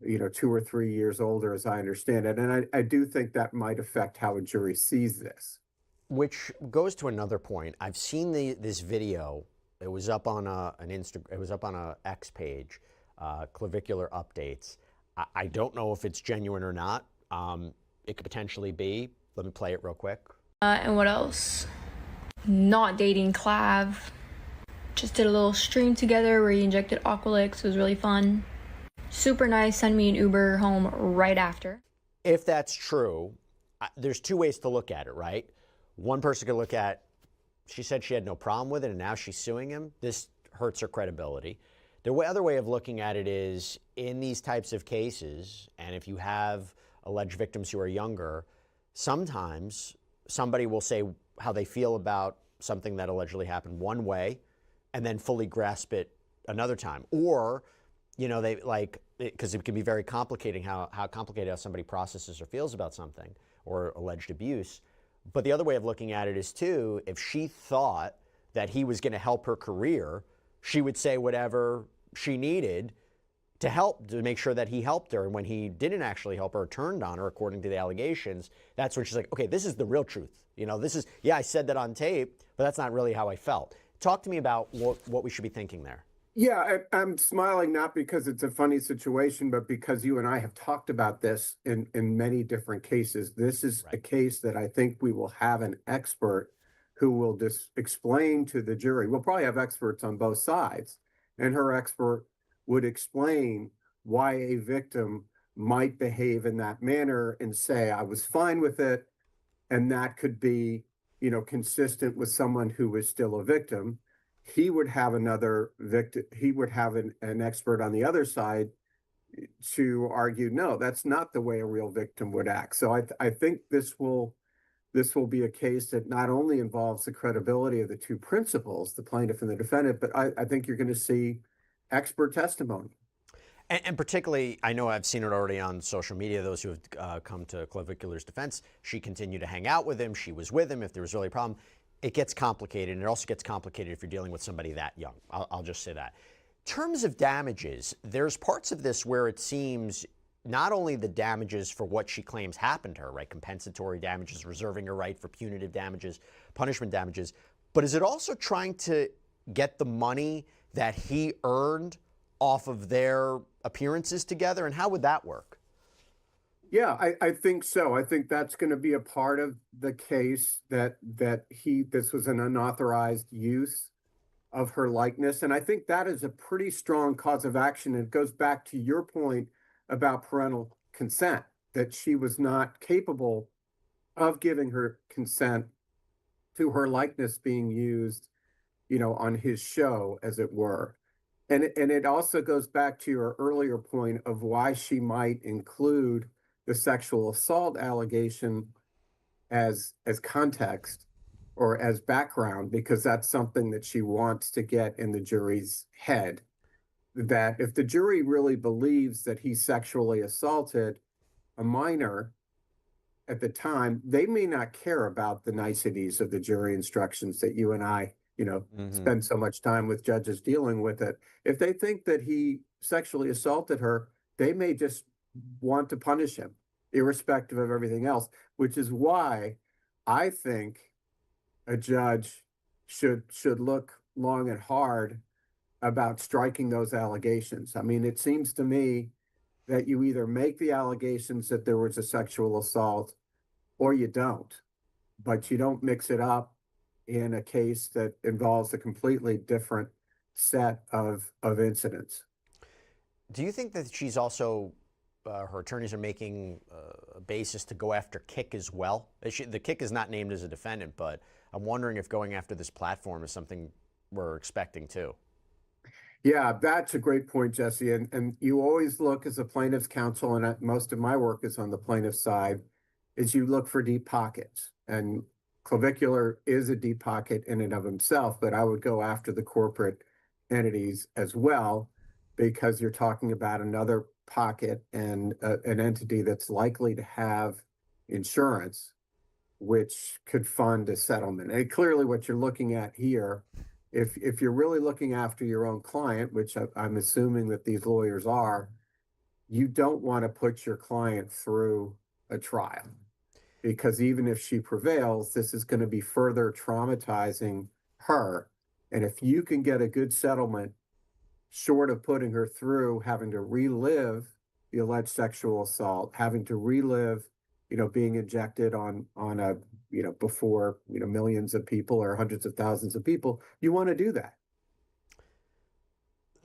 2 or 3 years older, as I understand it. And I do think that might affect how a jury sees this. Which goes to another point. I've seen this video. It was up on It was up on a X page, Clavicular Updates. I don't know if it's genuine or not. It could potentially be. Let me play it real quick. And what else? Not dating Clav. Just did a little stream together where he injected Aqualix. It was really fun. Super nice. Send me an Uber home right after. If that's true, there's two ways to look at it, right? One person could look at, she said she had no problem with it and now she's suing him. This hurts her credibility. The other way of looking at it is, in these types of cases, and if you have alleged victims who are younger, sometimes somebody will say how they feel about something that allegedly happened one way and then fully grasp it another time. Or, they because it can be very complicating how complicated how somebody processes or feels about something or alleged abuse. But the other way of looking at it is, too, if she thought that he was going to help her career, she would say whatever she needed to help, to make sure that he helped her. And when he didn't actually help her or turned on her, according to the allegations, that's when she's like, okay, this is the real truth. This is, yeah, I said that on tape, but that's not really how I felt. Talk to me about what we should be thinking there. Yeah, I'm smiling not because it's a funny situation, but because you and I have talked about this in many different cases. This is a case that I think we will have an expert who will just explain to the jury. We'll probably have experts on both sides, and her expert would explain why a victim might behave in that manner and say, I was fine with it. And that could be, consistent with someone who is still a victim. He would have another victim. He would have an expert on the other side to argue, no, that's not the way a real victim would act. So I think this will be a case that not only involves the credibility of the two principals, the plaintiff and the defendant, but I think you're going to see expert testimony. And particularly, I know I've seen it already on social media, those who have come to Clavicular's defense. She continued to hang out with him. She was with him if there was really a problem. It gets complicated, and it also gets complicated if you're dealing with somebody that young. I'll just say that. In terms of damages, there's parts of this where it seems not only the damages for what she claims happened to her, right, compensatory damages, reserving her right for punitive damages, punishment damages, but is it also trying to get the money that he earned off of their appearances together? And how would that work? Yeah, I think so. I think that's going to be a part of the case that this was an unauthorized use of her likeness. And I think that is a pretty strong cause of action. It goes back to your point about parental consent, that she was not capable of giving her consent to her likeness being used, on his show, as it were. And it also goes back to your earlier point of why she might include the sexual assault allegation as context or as background, because that's something that she wants to get in the jury's head. That if the jury really believes that he sexually assaulted a minor at the time, they may not care about the niceties of the jury instructions that you and I, spend so much time with judges dealing with it. If they think that he sexually assaulted her, they may just want to punish him, irrespective of everything else, which is why I think a judge should look long and hard about striking those allegations. I mean, it seems to me that you either make the allegations that there was a sexual assault or you don't, but you don't mix it up in a case that involves a completely different set of incidents. Do you think that she's also, her attorneys are making a basis to go after Kick as well? The Kick is not named as a defendant, but I'm wondering if going after this platform is something we're expecting too. Yeah, that's a great point, Jesse. And you always look as a plaintiff's counsel, and most of my work is on the plaintiff's side, is you look for deep pockets. And Clavicular is a deep pocket in and of himself, but I would go after the corporate entities as well, because you're talking about another pocket and an entity that's likely to have insurance, which could fund a settlement. And clearly what you're looking at here, if you're really looking after your own client, which I'm assuming that these lawyers are, you don't want to put your client through a trial, because even if she prevails, this is going to be further traumatizing her. And if you can get a good settlement, short of putting her through having to relive the alleged sexual assault, having to relive, being injected on a, before, millions of people or hundreds of thousands of people, you want to do that.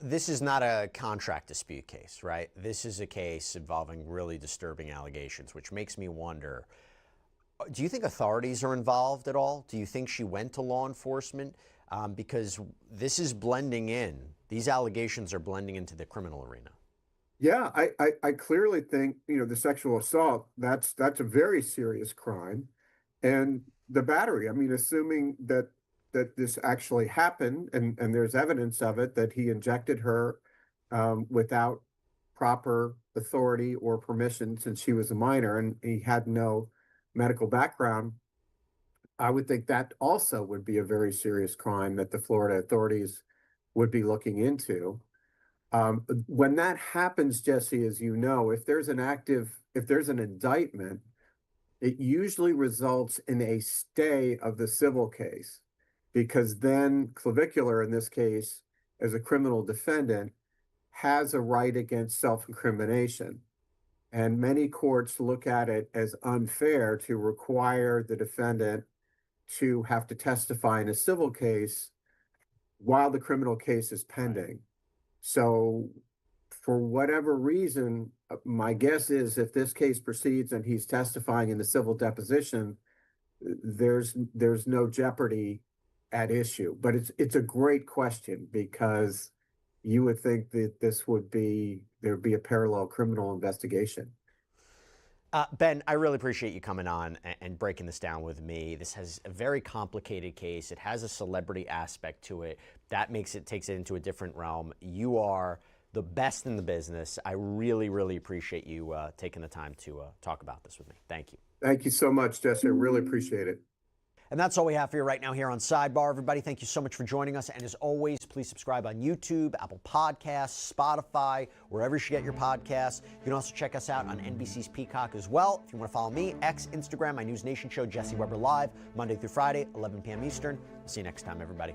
This is not a contract dispute case, right? This is a case involving really disturbing allegations, which makes me wonder, do you think authorities are involved at all? Do you think she went to law enforcement? Because this is blending in. These allegations are blending into the criminal arena. Yeah, I clearly think, the sexual assault, that's a very serious crime. And the battery, I mean, assuming that this actually happened and there's evidence of it, that he injected her without proper authority or permission since she was a minor and he had no medical background, I would think that also would be a very serious crime that the Florida authorities would be looking into. When that happens, Jesse, as you know, if there's an indictment, it usually results in a stay of the civil case, because then Clavicular, in this case, as a criminal defendant, has a right against self-incrimination. And many courts look at it as unfair to require the defendant to have to testify in a civil case while the criminal case is pending. So for whatever reason, my guess is if this case proceeds and he's testifying in the civil deposition, there's no jeopardy at issue. But it's a great question, because you would think that there'd be a parallel criminal investigation. Ben, I really appreciate you coming on and breaking this down with me. This has a very complicated case. It has a celebrity aspect to it. That takes it into a different realm. You are the best in the business. I really, really appreciate you taking the time to talk about this with me. Thank you. Thank you so much, Jesse. I really appreciate it. And that's all we have for you right now here on Sidebar. Everybody, thank you so much for joining us. And as always, please subscribe on YouTube, Apple Podcasts, Spotify, wherever you should get your podcasts. You can also check us out on NBC's Peacock as well. If you want to follow me, X, Instagram, my News Nation show, Jesse Weber Live, Monday through Friday, 11 p.m. Eastern. We'll see you next time, everybody.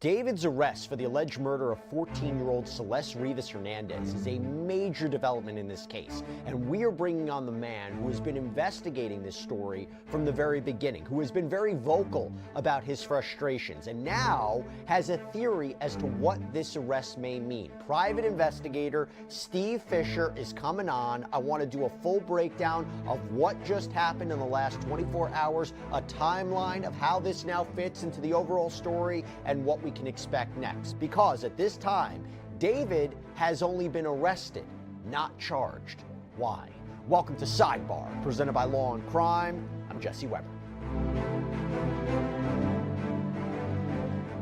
David's arrest for the alleged murder of 14-year-old Celeste Rivas Hernandez is a major development in this case, and we are bringing on the man who has been investigating this story from the very beginning, who has been very vocal about his frustrations, and now has a theory as to what this arrest may mean. Private investigator Steve Fisher is coming on. I want to do a full breakdown of what just happened in the last 24 hours, a timeline of how this now fits into the overall story, and what we can expect next. Because at this time, David has only been arrested, not charged. Why? Welcome to Sidebar, presented by Law and Crime. I'm Jesse Weber.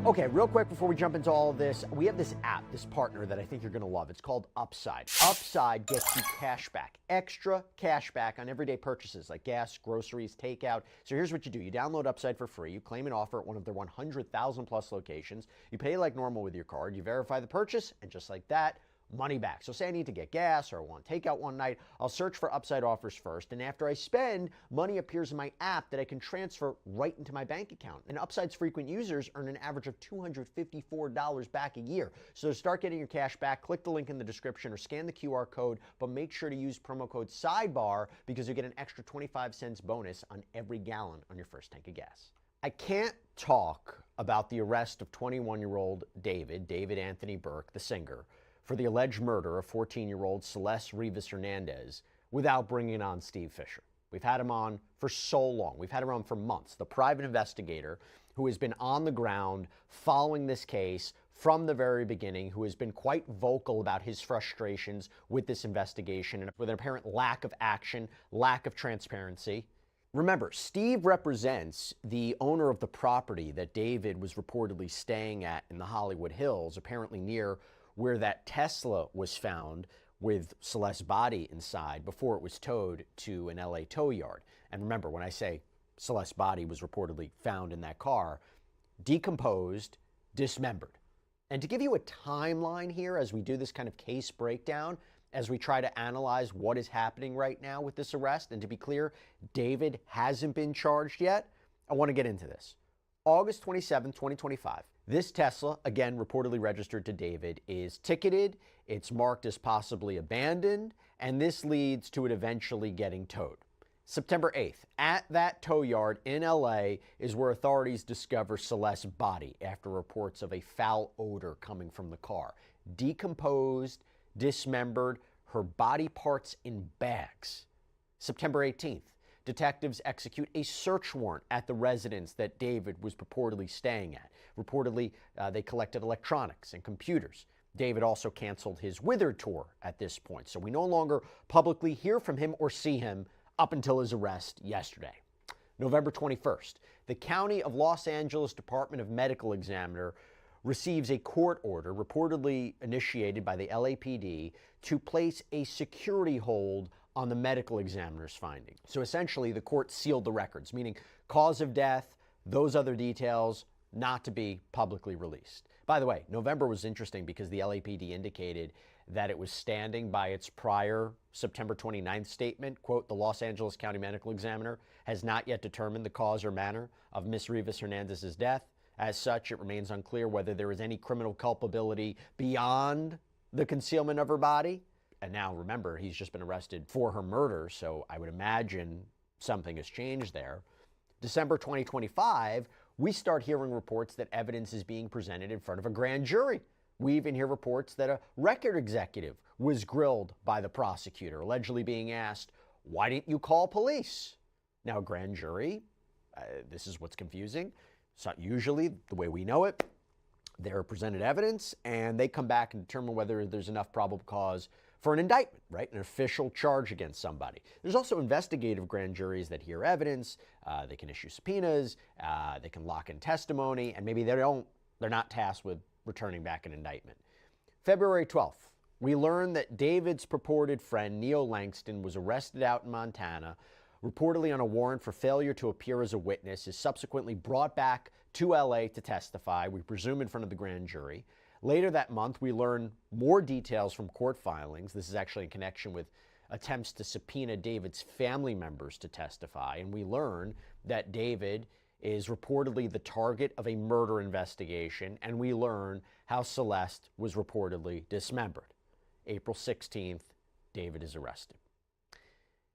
Okay, real quick before we jump into all of this, we have this app, this partner that I think you're going to love. It's called Upside. Upside gets you cash back, extra cash back on everyday purchases like gas, groceries, takeout. So here's what you do. You download Upside for free. You claim an offer at one of their 100,000 plus locations. You pay like normal with your card. You verify the purchase, and just like that, money back. So say I need to get gas or I want takeout one night, I'll search for Upside offers first, and after I spend, money appears in my app that I can transfer right into my bank account. And Upside's frequent users earn an average of $254 back a year. So to start getting your cash back, click the link in the description or scan the QR code, but make sure to use promo code SIDEBAR because you get an extra 25 cents bonus on every gallon on your first tank of gas. I can't talk about the arrest of 21-year-old David Anthony Burke, the singer, for the alleged murder of 14-year-old Celeste Rivas Hernandez without bringing on Steve Fisher. We've had him on for so long. We've had him on for months. The private investigator who has been on the ground following this case from the very beginning, who has been quite vocal about his frustrations with this investigation and with an apparent lack of action, lack of transparency. Remember, Steve represents the owner of the property that David was reportedly staying at in the Hollywood Hills, apparently near where that Tesla was found with Celeste's body inside before it was towed to an LA tow yard. And remember, when I say Celeste's body was reportedly found in that car, decomposed, dismembered. And to give you a timeline here as we do this kind of case breakdown, as we try to analyze what is happening right now with this arrest, and to be clear, David hasn't been charged yet, I want to get into this. August 27, 2025. This Tesla, again reportedly registered to David, is ticketed, it's marked as possibly abandoned, and this leads to it eventually getting towed. September 8th, at that tow yard in LA is where authorities discover Celeste's body after reports of a foul odor coming from the car. Decomposed, dismembered, her body parts in bags. September 18th, detectives execute a search warrant at the residence that David was purportedly staying at. Reportedly, they collected electronics and computers. David also canceled his Withered tour at this point, so we no longer publicly hear from him or see him up until his arrest yesterday. November 21st, the County of Los Angeles Department of Medical Examiner receives a court order reportedly initiated by the LAPD to place a security hold on the medical examiner's finding. So essentially, the court sealed the records, meaning cause of death, those other details, not to be publicly released. By the way, November was interesting because the LAPD indicated that it was standing by its prior September 29th statement, quote, the Los Angeles County Medical Examiner has not yet determined the cause or manner of Ms. Rivas Hernandez's death. As such, it remains unclear whether there is any criminal culpability beyond the concealment of her body. And now, remember, he's just been arrested for her murder, so I would imagine something has changed there. December 2025, we start hearing reports that evidence is being presented in front of a grand jury. We even hear reports that a record executive was grilled by the prosecutor, allegedly being asked, why didn't you call police? Now, a grand jury, this is what's confusing. It's not usually the way we know it. They're presented evidence, and they come back and determine whether there's enough probable cause for an indictment, right? An official charge against somebody. There's also investigative grand juries that hear evidence. They can issue subpoenas. They can lock in testimony, and maybe they're not tasked with returning back an indictment. February 12th, we learn that David's purported friend, Neo Langston, was arrested out in Montana, reportedly on a warrant for failure to appear as a witness, is subsequently brought back to LA to testify, we presume in front of the grand jury. Later that month, we learn more details from court filings. This is actually in connection with attempts to subpoena David's family members to testify, and we learn that David is reportedly the target of a murder investigation, and we learn how Celeste was reportedly dismembered. April 16th, David is arrested.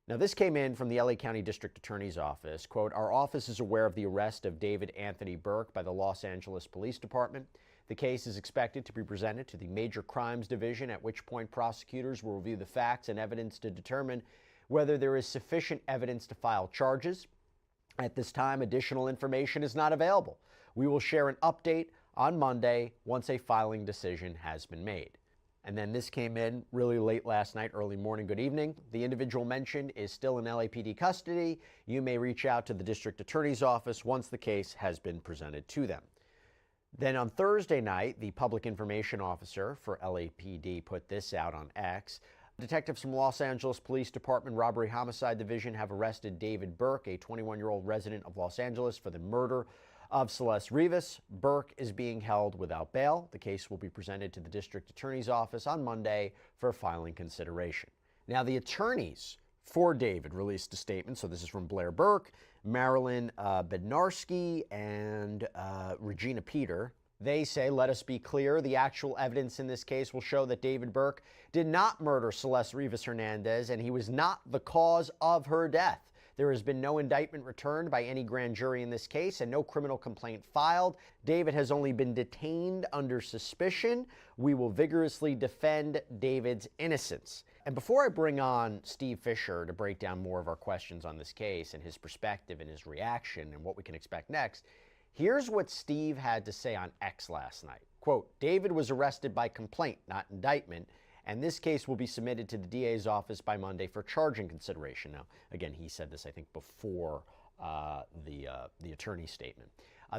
Now, this came in from the LA County District Attorney's Office. Quote, our office is aware of the arrest of David Anthony Burke by the Los Angeles Police Department. The case is expected to be presented to the Major Crimes Division, at which point prosecutors will review the facts and evidence to determine whether there is sufficient evidence to file charges. At this time, additional information is not available. We will share an update on Monday once a filing decision has been made. And then this came in really late last night, early morning, good evening. The individual mentioned is still in LAPD custody. You may reach out to the district attorney's office once the case has been presented to them. Then on Thursday night, the public information officer for LAPD put this out on X. Detectives from Los Angeles Police Department Robbery Homicide Division have arrested David Burke, a 21-year-old resident of Los Angeles, for the murder of Celeste Rivas. Burke is being held without bail. The case will be presented to the district attorney's office on Monday for filing consideration. Now, the attorneys for David released a statement. So this is from Blair Burke, Marilyn Bednarski, and Regina Peter. They say, let us be clear, the actual evidence in this case will show that David Burke did not murder Celeste Rivas Hernandez, and he was not the cause of her death. There has been no indictment returned by any grand jury in this case and no criminal complaint filed. David has only been detained under suspicion. We will vigorously defend David's innocence. And before I bring on Steve Fisher to break down more of our questions on this case and his perspective and his reaction and what we can expect next, Here's what Steve had to say on X last night. Quote, David was arrested by complaint, not indictment, and this case will be submitted to the DA's office by Monday for charging consideration. Now, again, he said this, I think, before the attorney's statement.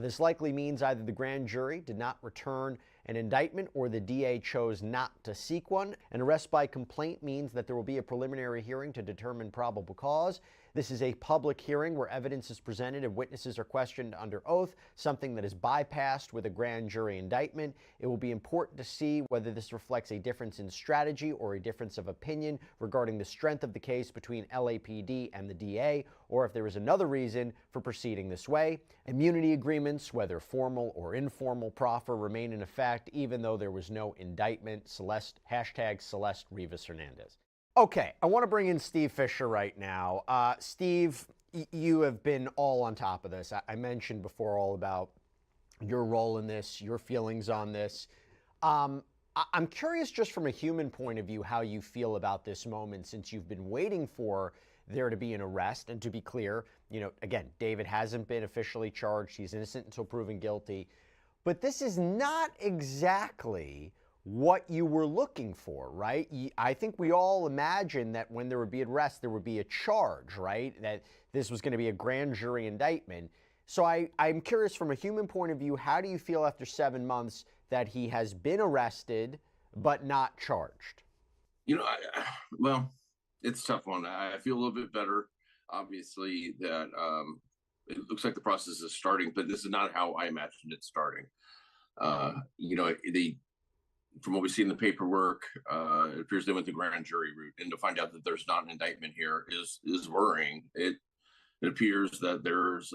This likely means either the grand jury did not return an indictment or the DA chose not to seek one. An arrest by complaint means that there will be a preliminary hearing to determine probable cause. This is a public hearing where evidence is presented and witnesses are questioned under oath, something that is bypassed with a grand jury indictment. It will be important to see whether this reflects a difference in strategy or a difference of opinion regarding the strength of the case between LAPD and the DA, or if there is another reason for proceeding this way. Immunity agreements, whether formal or informal proffer, remain in effect even though there was no indictment. Celeste Rivas Hernandez. Okay, I want to bring in Steve Fisher right now. Steve, you have been all on top of this. I mentioned before all about your role in this, your feelings on this. I'm curious, just from a human point of view, how you feel about this moment, since you've been waiting for there to be an arrest. And to be clear, again, David hasn't been officially charged. He's innocent until proven guilty. But this is not exactly what you were looking for, right? I think we all imagined that when there would be an arrest, there would be a charge, right? That this was going to be a grand jury indictment. So I'm curious, from a human point of view, how do you feel after 7 months that he has been arrested but not charged? Well, it's a tough one. I feel a little bit better, obviously, that it looks like the process is starting, but this is not how I imagined it starting. From what we see in the paperwork, it appears they went the grand jury route, and to find out that there's not an indictment here is worrying. It appears that there's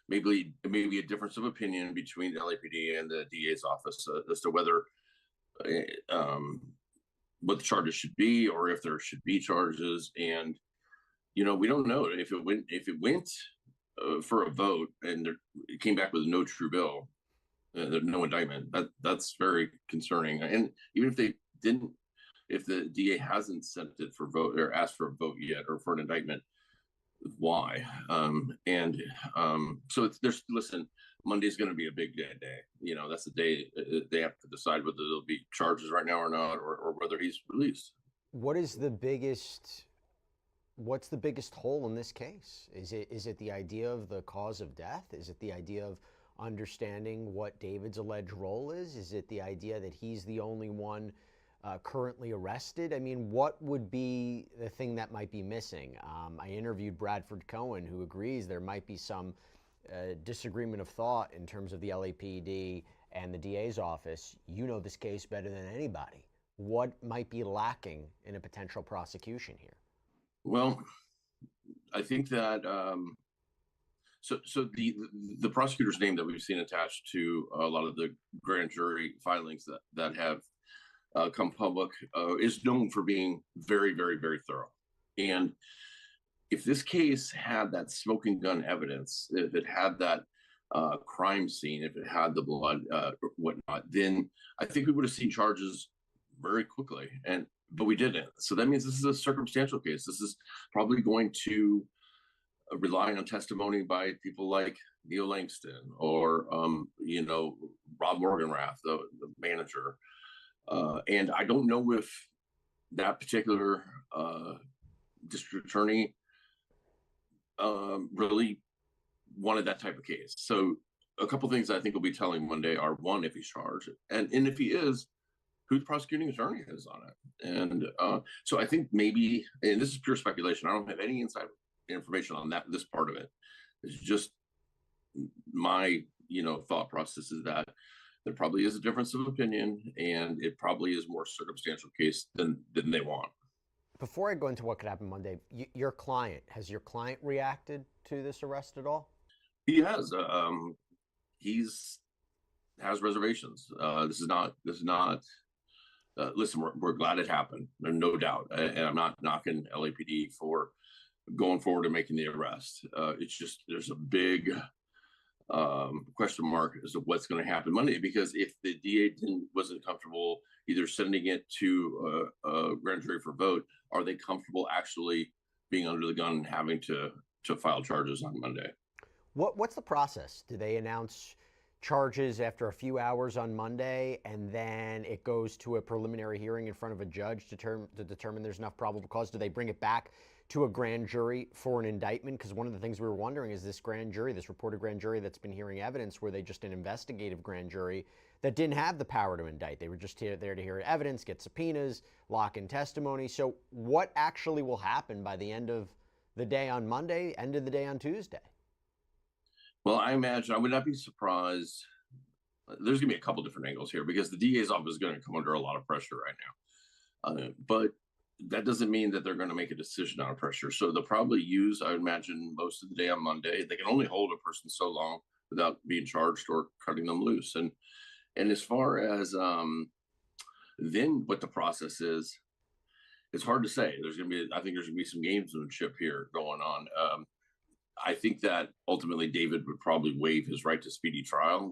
maybe a difference of opinion between the LAPD and the DA's office as to whether what the charges should be, or if there should be charges. And we don't know if it went for a vote and it came back with no true bill. There's no indictment. That's very concerning. And even if they didn't, if the DA hasn't sent it for vote or asked for a vote yet or for an indictment, why? So listen, Monday's going to be a big day. That's the day they have to decide whether there'll be charges right now or not, or whether he's released. What's the biggest hole in this case? Is it the idea of the cause of death? Is it the idea of understanding what David's alleged role is? Is it the idea that he's the only one currently arrested? I mean, what would be the thing that might be missing? I interviewed Bradford Cohen, who agrees there might be some disagreement of thought in terms of the LAPD and the DA's office. You know this case better than anybody. What might be lacking in a potential prosecution here? Well, I think that So the prosecutor's name that we've seen attached to a lot of the grand jury filings that have come public is known for being very, very, very thorough. And if this case had that smoking gun evidence, if it had that crime scene, if it had the blood, whatnot, then I think we would have seen charges very quickly. But we didn't. So that means this is a circumstantial case. This is probably going to relying on testimony by people like Neil Langston or, Rob Morganrath, the manager. And I don't know if that particular district attorney really wanted that type of case. So a couple things I think we'll be telling Monday are, one, if he's charged, and if he is, who the prosecuting attorney is on it. And so I think maybe, and this is pure speculation, I don't have any inside information on this part of it. It's just my thought process is that there probably is a difference of opinion, and it probably is more circumstantial case than they want. Before I go into what could happen Monday, has your client reacted to this arrest at all? He has. He's has reservations. This is not. Listen, we're glad it happened. There's no doubt, and I'm not knocking LAPD for going forward and making the arrest. It's just there's a big question mark as to what's going to happen Monday, because if the DA wasn't comfortable either sending it to a grand jury for vote, are they comfortable actually being under the gun and having to file charges on Monday? What's the process? Do they announce charges after a few hours on Monday, and then it goes to a preliminary hearing in front of a judge to determine there's enough probable cause? Do they bring it back to a grand jury for an indictment? Because one of the things we were wondering is this grand jury, this reported grand jury that's been hearing evidence, were they just an investigative grand jury that didn't have the power to indict? They were just there to hear evidence, get subpoenas, lock in testimony. So what actually will happen by the end of the day on Monday, end of the day on Tuesday? Well, I imagine I would not be surprised. There's going to be a couple different angles here because the DA's office is going to come under a lot of pressure right now. But that doesn't mean that they're going to make a decision on pressure. So they'll probably use, I would imagine, most of the day on Monday. They can only hold a person so long without being charged or cutting them loose. And as far as then what the process is, it's hard to say. I think there's going to be some gamesmanship here going on. I think that ultimately David would probably waive his right to speedy trial,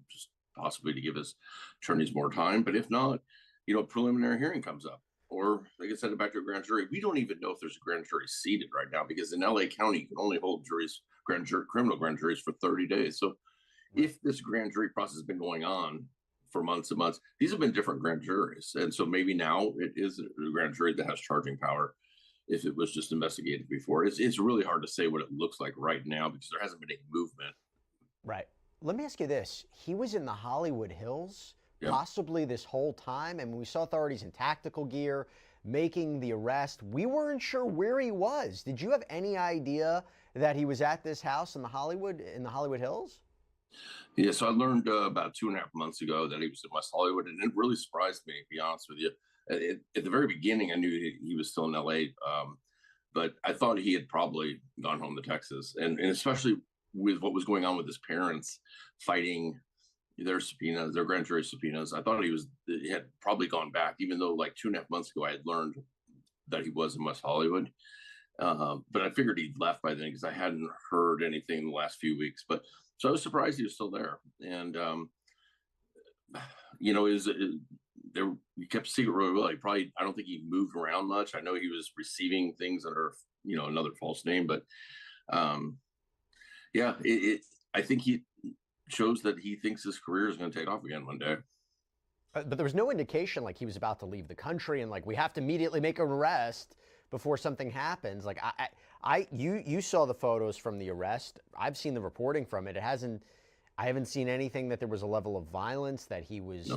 just possibly to give his attorneys more time. But if not, a preliminary hearing comes up, or they can send it back to a grand jury. We don't even know if there's a grand jury seated right now because in LA County, you can only hold criminal grand juries for 30 days. So if this grand jury process has been going on for months and months, these have been different grand juries. And so maybe now it is a grand jury that has charging power. If it was just investigated before, it's really hard to say what it looks like right now because there hasn't been any movement. Right. Let me ask you this. He was in the Hollywood Hills possibly this whole time, and we saw authorities in tactical gear making the arrest. We weren't sure where he was. Did you have any idea that he was at this house in the Hollywood Hills? Yeah, so I learned about 2.5 months ago that he was in West Hollywood, and it really surprised me, to be honest with you. At the very beginning, I knew he was still in LA, but I thought he had probably gone home to Texas, and especially with what was going on with his parents fighting their subpoenas, their grand jury subpoenas. I thought he had probably gone back, even though like 2.5 months ago I had learned that he was in West Hollywood. But I figured he'd left by then because I hadn't heard anything in the last few weeks. But so I was surprised he was still there, and he kept secret really well. I don't think he moved around much. I know he was receiving things under, another false name, but I think he shows that he thinks his career is going to take off again one day. But there was no indication like he was about to leave the country and like we have to immediately make an arrest before something happens. Like you saw the photos from the arrest. I've seen the reporting from it. I haven't seen anything that there was a level of violence, that he was,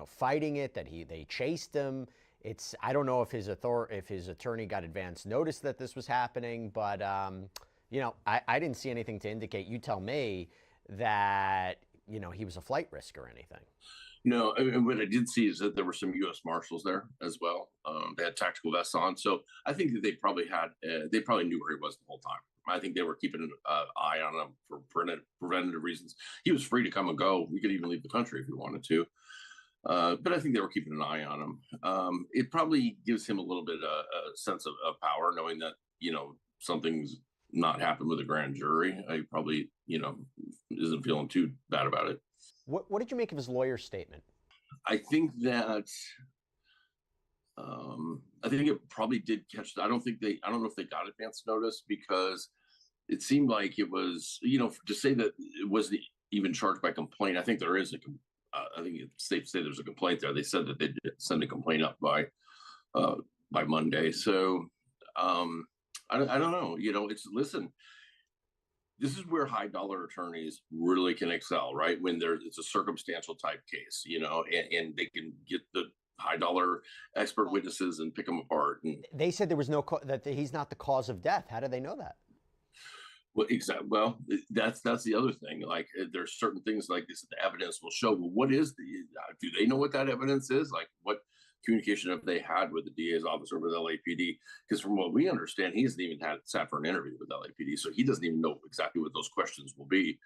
fighting it, that they chased him. I don't know if his attorney got advance notice that this was happening, but I didn't see anything to indicate. You tell me that he was a flight risk or anything. No, and what I did see is that there were some U.S. Marshals there as well. They had tactical vests on, so I think that they probably knew where he was the whole time. I think they were keeping an eye on him for preventative reasons. He was free to come and go. He could even leave the country if he wanted to. But I think they were keeping an eye on him. It probably gives him a little bit a sense of power, knowing that, something's not happened with a grand jury. I probably, isn't feeling too bad about it. What did you make of his lawyer's statement? I think that I think it probably did catch. I don't know if they got advance notice because it seemed like it was, to say that it wasn't even charged by complaint. I think there is I think it's safe to say there's a complaint there. They said that they did send a complaint up by Monday. So I don't know. Listen, this is where high dollar attorneys really can excel, right? When it's a circumstantial type case, and they can get the high dollar expert witnesses and pick them apart. And they said there was that he's not the cause of death. How do they know that? Well, exactly. Well, that's the other thing. Like, there's certain things like this that the evidence will show. Well, what is do they know what that evidence is? Like, what communication have they had with the DA's office or with LAPD? Because from what we understand, he hasn't even sat for an interview with LAPD, so he doesn't even know exactly what those questions will be.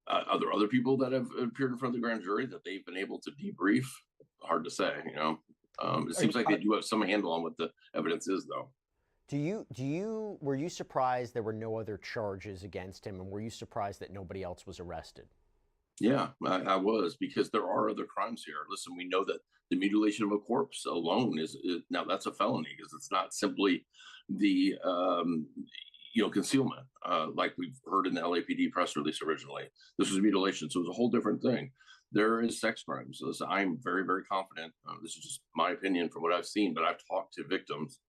Are there other people that have appeared in front of the grand jury that they've been able to debrief? Hard to say. It seems like they do have some handle on what the evidence is, though. Were you surprised there were no other charges against him, and were you surprised that nobody else was arrested? Yeah, I was, because there are other crimes here. Listen, we know that the mutilation of a corpse alone is now that's a felony, because it's not simply the concealment, like we've heard in the LAPD press release originally. This was mutilation, so it was a whole different thing. There is sex crimes. So I'm very, very confident. This is just my opinion from what I've seen, but I've talked to victims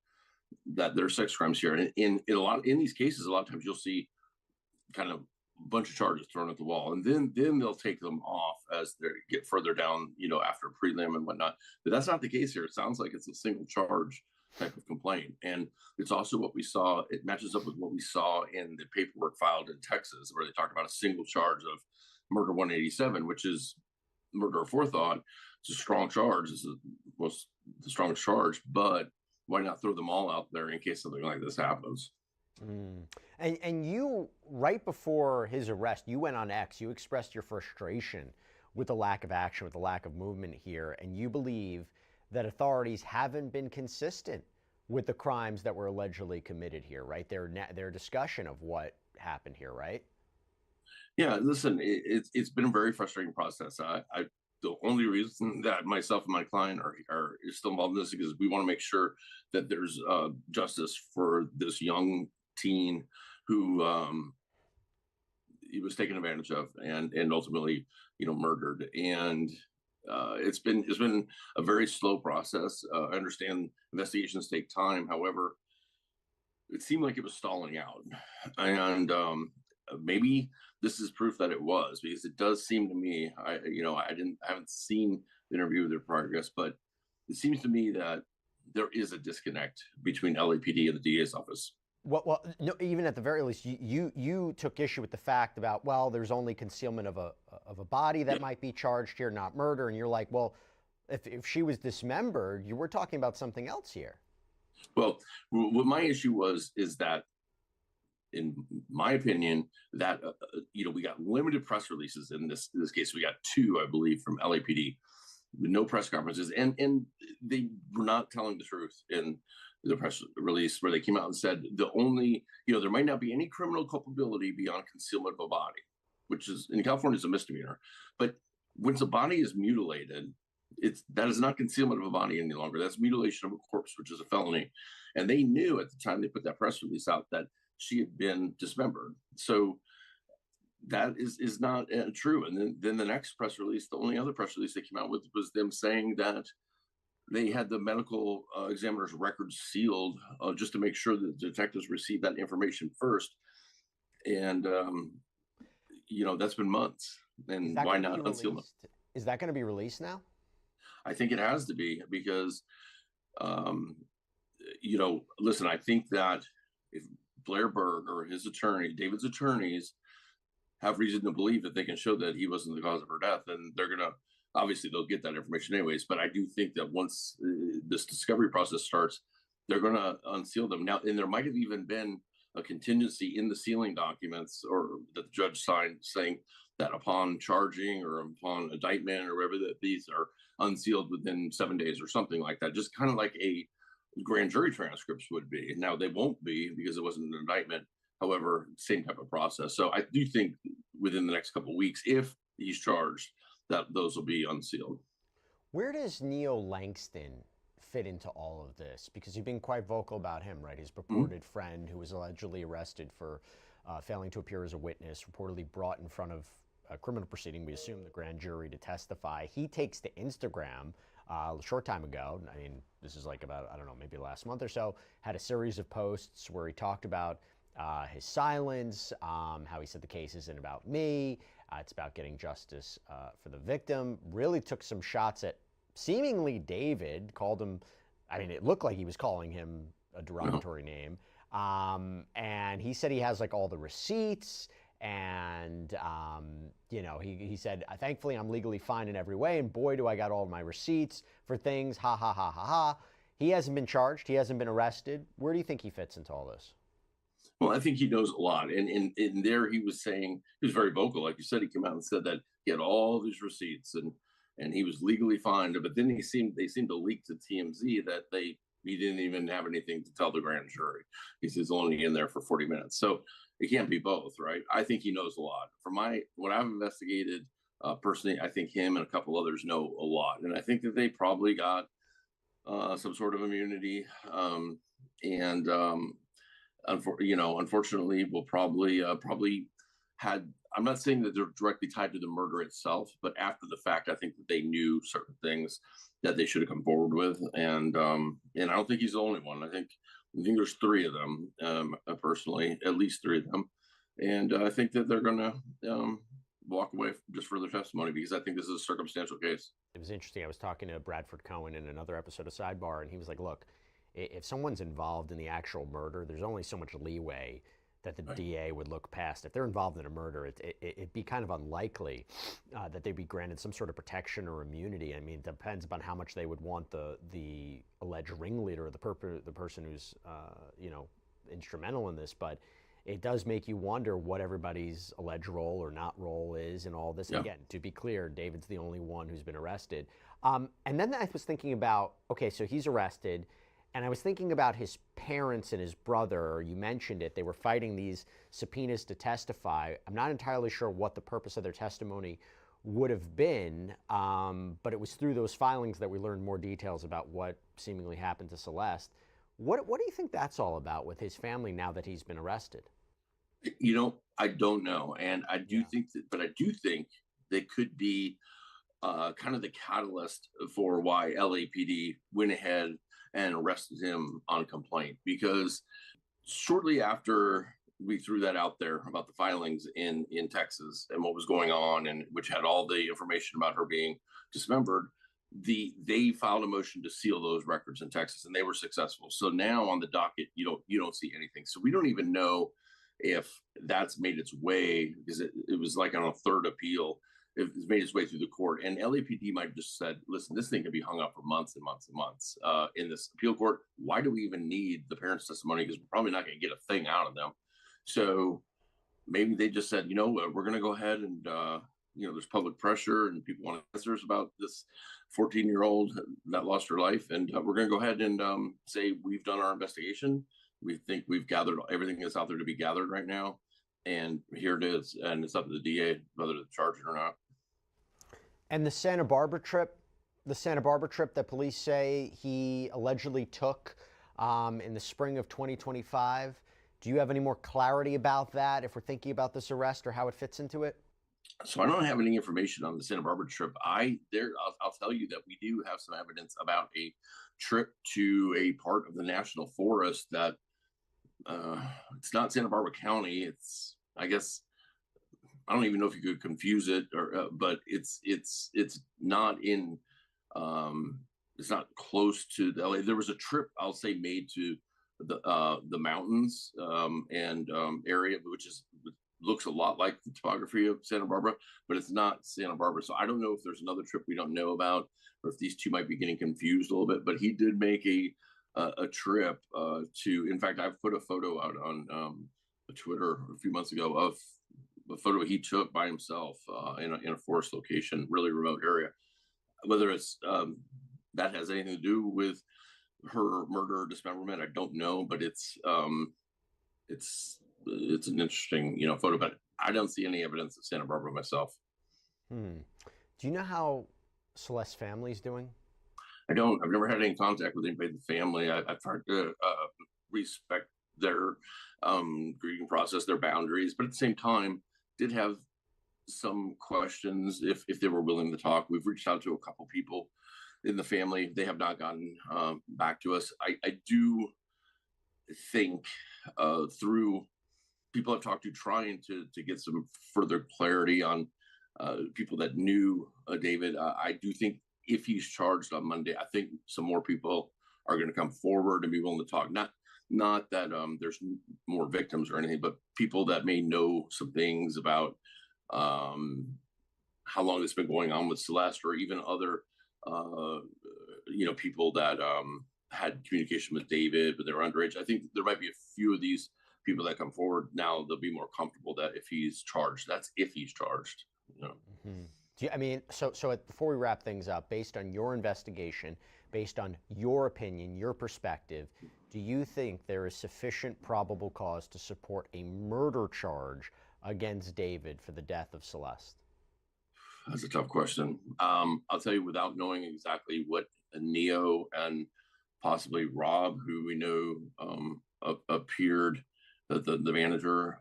that there are sex crimes here. And in these cases, a lot of times you'll see kind of a bunch of charges thrown at the wall, and then they'll take them off as they get further down, after prelim and whatnot. But that's not the case here. It sounds like it's a single charge type of complaint, and it's also what we saw. It matches up with what we saw in the paperwork filed in Texas, where they talked about a single charge of murder 187, which is murder of forethought. It's a strong charge. It's the strongest charge, but why not throw them all out there in case something like this happens? And you, right before his arrest, you went on X, you expressed your frustration with the lack of action, with the lack of movement here, and you believe that authorities haven't been consistent with the crimes that were allegedly committed here, right? Their discussion of what happened here, right? Yeah, listen, it's been a very frustrating process. The only reason that myself and my client are still involved in this is because we want to make sure that there's justice for this young teen who he was taken advantage of and ultimately murdered. And it's been a very slow process. I understand investigations take time. However, it seemed like it was stalling out, and maybe this is proof that it was, because it does seem to me, I haven't seen the interview with their progress, but it seems to me that there is a disconnect between LAPD and the DA's office. Well, no, even at the very least, you took issue with the fact about, well, there's only concealment of a body that might be charged here, not murder, and you're like, well, if she was dismembered, you were talking about something else here. Well, what my issue is that, in my opinion, that we got limited press releases in this case. We got 2, I believe, from LAPD, with no press conferences, and they were not telling the truth in the press release, where they came out and said the only, there might not be any criminal culpability beyond concealment of a body, which is in California is a misdemeanor. But once a body is mutilated, that is not concealment of a body any longer. That's mutilation of a corpse, which is a felony. And they knew at the time they put that press release out that she had been dismembered. So that is not true. And then the next press release, the only other press release they came out with, was them saying that they had the medical examiner's records sealed just to make sure that the detectives received that information first. And, that's been months. And why not unseal them? Is that going to be released now? I think it has to be, because, listen, I think that if Blair Berg or his attorney, David's attorneys, have reason to believe that they can show that he wasn't the cause of her death, then they're going to, obviously they'll get that information anyways. But I do think that once this discovery process starts, they're going to unseal them. Now, and there might have even been a contingency in the sealing documents, or that the judge signed, saying that upon charging or upon indictment or whatever, that these are unsealed within 7 days or something like that, just kind of like a grand jury transcripts would be. Now, they won't be, because it wasn't an indictment. However, same type of process. So I do think within the next couple of weeks, if he's charged, that those will be unsealed. Where does Neo Langston fit into all of this? Because you've been quite vocal about him, right? His purported friend, who was allegedly arrested for failing to appear as a witness, reportedly brought in front of a criminal proceeding, we assume the grand jury, to testify. He takes to Instagram a short time ago. I mean, this is like about, I don't know, maybe last month or so, had a series of posts where he talked about his silence, how he said the case isn't about me, it's about getting justice for the victim. Really took some shots at seemingly David, called him, I mean, it looked like he was calling him a derogatory name. And he said he has like all the receipts, and he said, thankfully I'm legally fine in every way, and boy, do I got all my receipts for things, ha ha ha ha ha. He hasn't been charged, he hasn't been arrested. Where do you think he fits into all this? Well, I think he knows a lot. And in there, he was saying, he was very vocal. Like you said, he came out and said that he had all these receipts and he was legally fined. But then they seemed to leak to TMZ that he didn't even have anything to tell the grand jury. He says only in there for 40 minutes. So it can't be both, right? I think he knows a lot. What I've investigated personally, I think him and a couple others know a lot. And I think that they probably got some sort of immunity. unfortunately, will probably had. I'm not saying that they're directly tied to the murder itself, but after the fact, I think that they knew certain things that they should have come forward with, and I don't think he's the only one. I think there's three of them, personally, at least three of them, and I think that they're going to walk away just for their testimony because I think this is a circumstantial case. It was interesting. I was talking to Bradford Cohen in another episode of Sidebar, and he was like, look, if someone's involved in the actual murder, there's only so much leeway that the DA would look past. If they're involved in a murder, it'd be kind of unlikely that they'd be granted some sort of protection or immunity. I mean, it depends upon how much they would want the alleged ringleader or the person who's instrumental in this. But it does make you wonder what everybody's alleged role or not role is in all this. Yeah. Again, to be clear, David's the only one who's been arrested. And then I was thinking about, okay, so he's arrested. And I was thinking about his parents and his brother. You mentioned it. They were fighting these subpoenas to testify. I'm not entirely sure what the purpose of their testimony would have been, but it was through those filings that we learned more details about what seemingly happened to Celeste. What do you think that's all about with his family now that he's been arrested? I don't know. And I do think they could be kind of the catalyst for why LAPD went ahead and arrested him on complaint, because shortly after we threw that out there about the filings in Texas and what was going on, and which had all the information about her being dismembered, they filed a motion to seal those records in Texas, and they were successful. So now on the docket, you don't see anything. So we don't even know if that's made its way, because it was like on a third appeal. It's made its way through the court, and LAPD might have just said, listen, this thing can be hung up for months and months and months in this appeal court. Why do we even need the parents' testimony? Because we're probably not going to get a thing out of them. So maybe they just said, we're going to go ahead and, there's public pressure and people want answers about this 14-year-old that lost her life. And we're going to go ahead and say, we've done our investigation. We think we've gathered everything that's out there to be gathered right now. And here it is. And it's up to the DA whether to charge it or not. And the Santa Barbara trip that police say he allegedly took in the spring of 2025, do you have any more clarity about that, if we're thinking about this arrest or how it fits into it? So I don't have any information on the Santa Barbara trip. I'll tell you that we do have some evidence about a trip to a part of the national forest that it's not Santa Barbara County. It's, I guess, I don't even know if you could confuse it, but it's not in, it's not close to the LA. There was a trip, I'll say, made to the mountains and area, which looks a lot like the topography of Santa Barbara, but it's not Santa Barbara. So I don't know if there's another trip we don't know about, or if these two might be getting confused a little bit. But he did make a trip to. In fact, I've put a photo out on Twitter a few months ago of a photo he took by himself in a forest location, really remote area. Whether it's that has anything to do with her murder or dismemberment, I don't know, but it's an interesting photo. But I don't see any evidence of Santa Barbara myself. Do you know how Celeste's family's doing? I don't. I've never had any contact with anybody in the family. I've tried to respect their grieving process, their boundaries, but at the same time, did have some questions if they were willing to talk. We've reached out to a couple people in the family. They have not gotten back to us. I do think through people I've talked to, trying to get some further clarity on people that knew David. I do think if he's charged on Monday, I think some more people are going to come forward and be willing to talk. Not that there's more victims or anything, but people that may know some things about how long it's been going on with Celeste, or even other, people that had communication with David, but they were underage. I think there might be a few of these people that come forward now. They'll be more comfortable that if he's charged, that's if he's charged. Before we wrap things up, based on your investigation, based on your opinion, your perspective, do you think there is sufficient probable cause to support a murder charge against David for the death of Celeste? That's a tough question. I'll tell you, without knowing exactly what Neo and possibly Rob, who we know appeared the manager.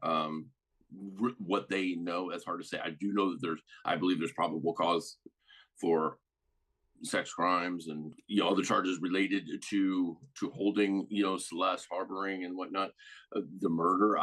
What they know, that's hard to say. I do know that I believe there's probable cause for sex crimes and other charges related to holding Celeste, harboring and whatnot. The murder,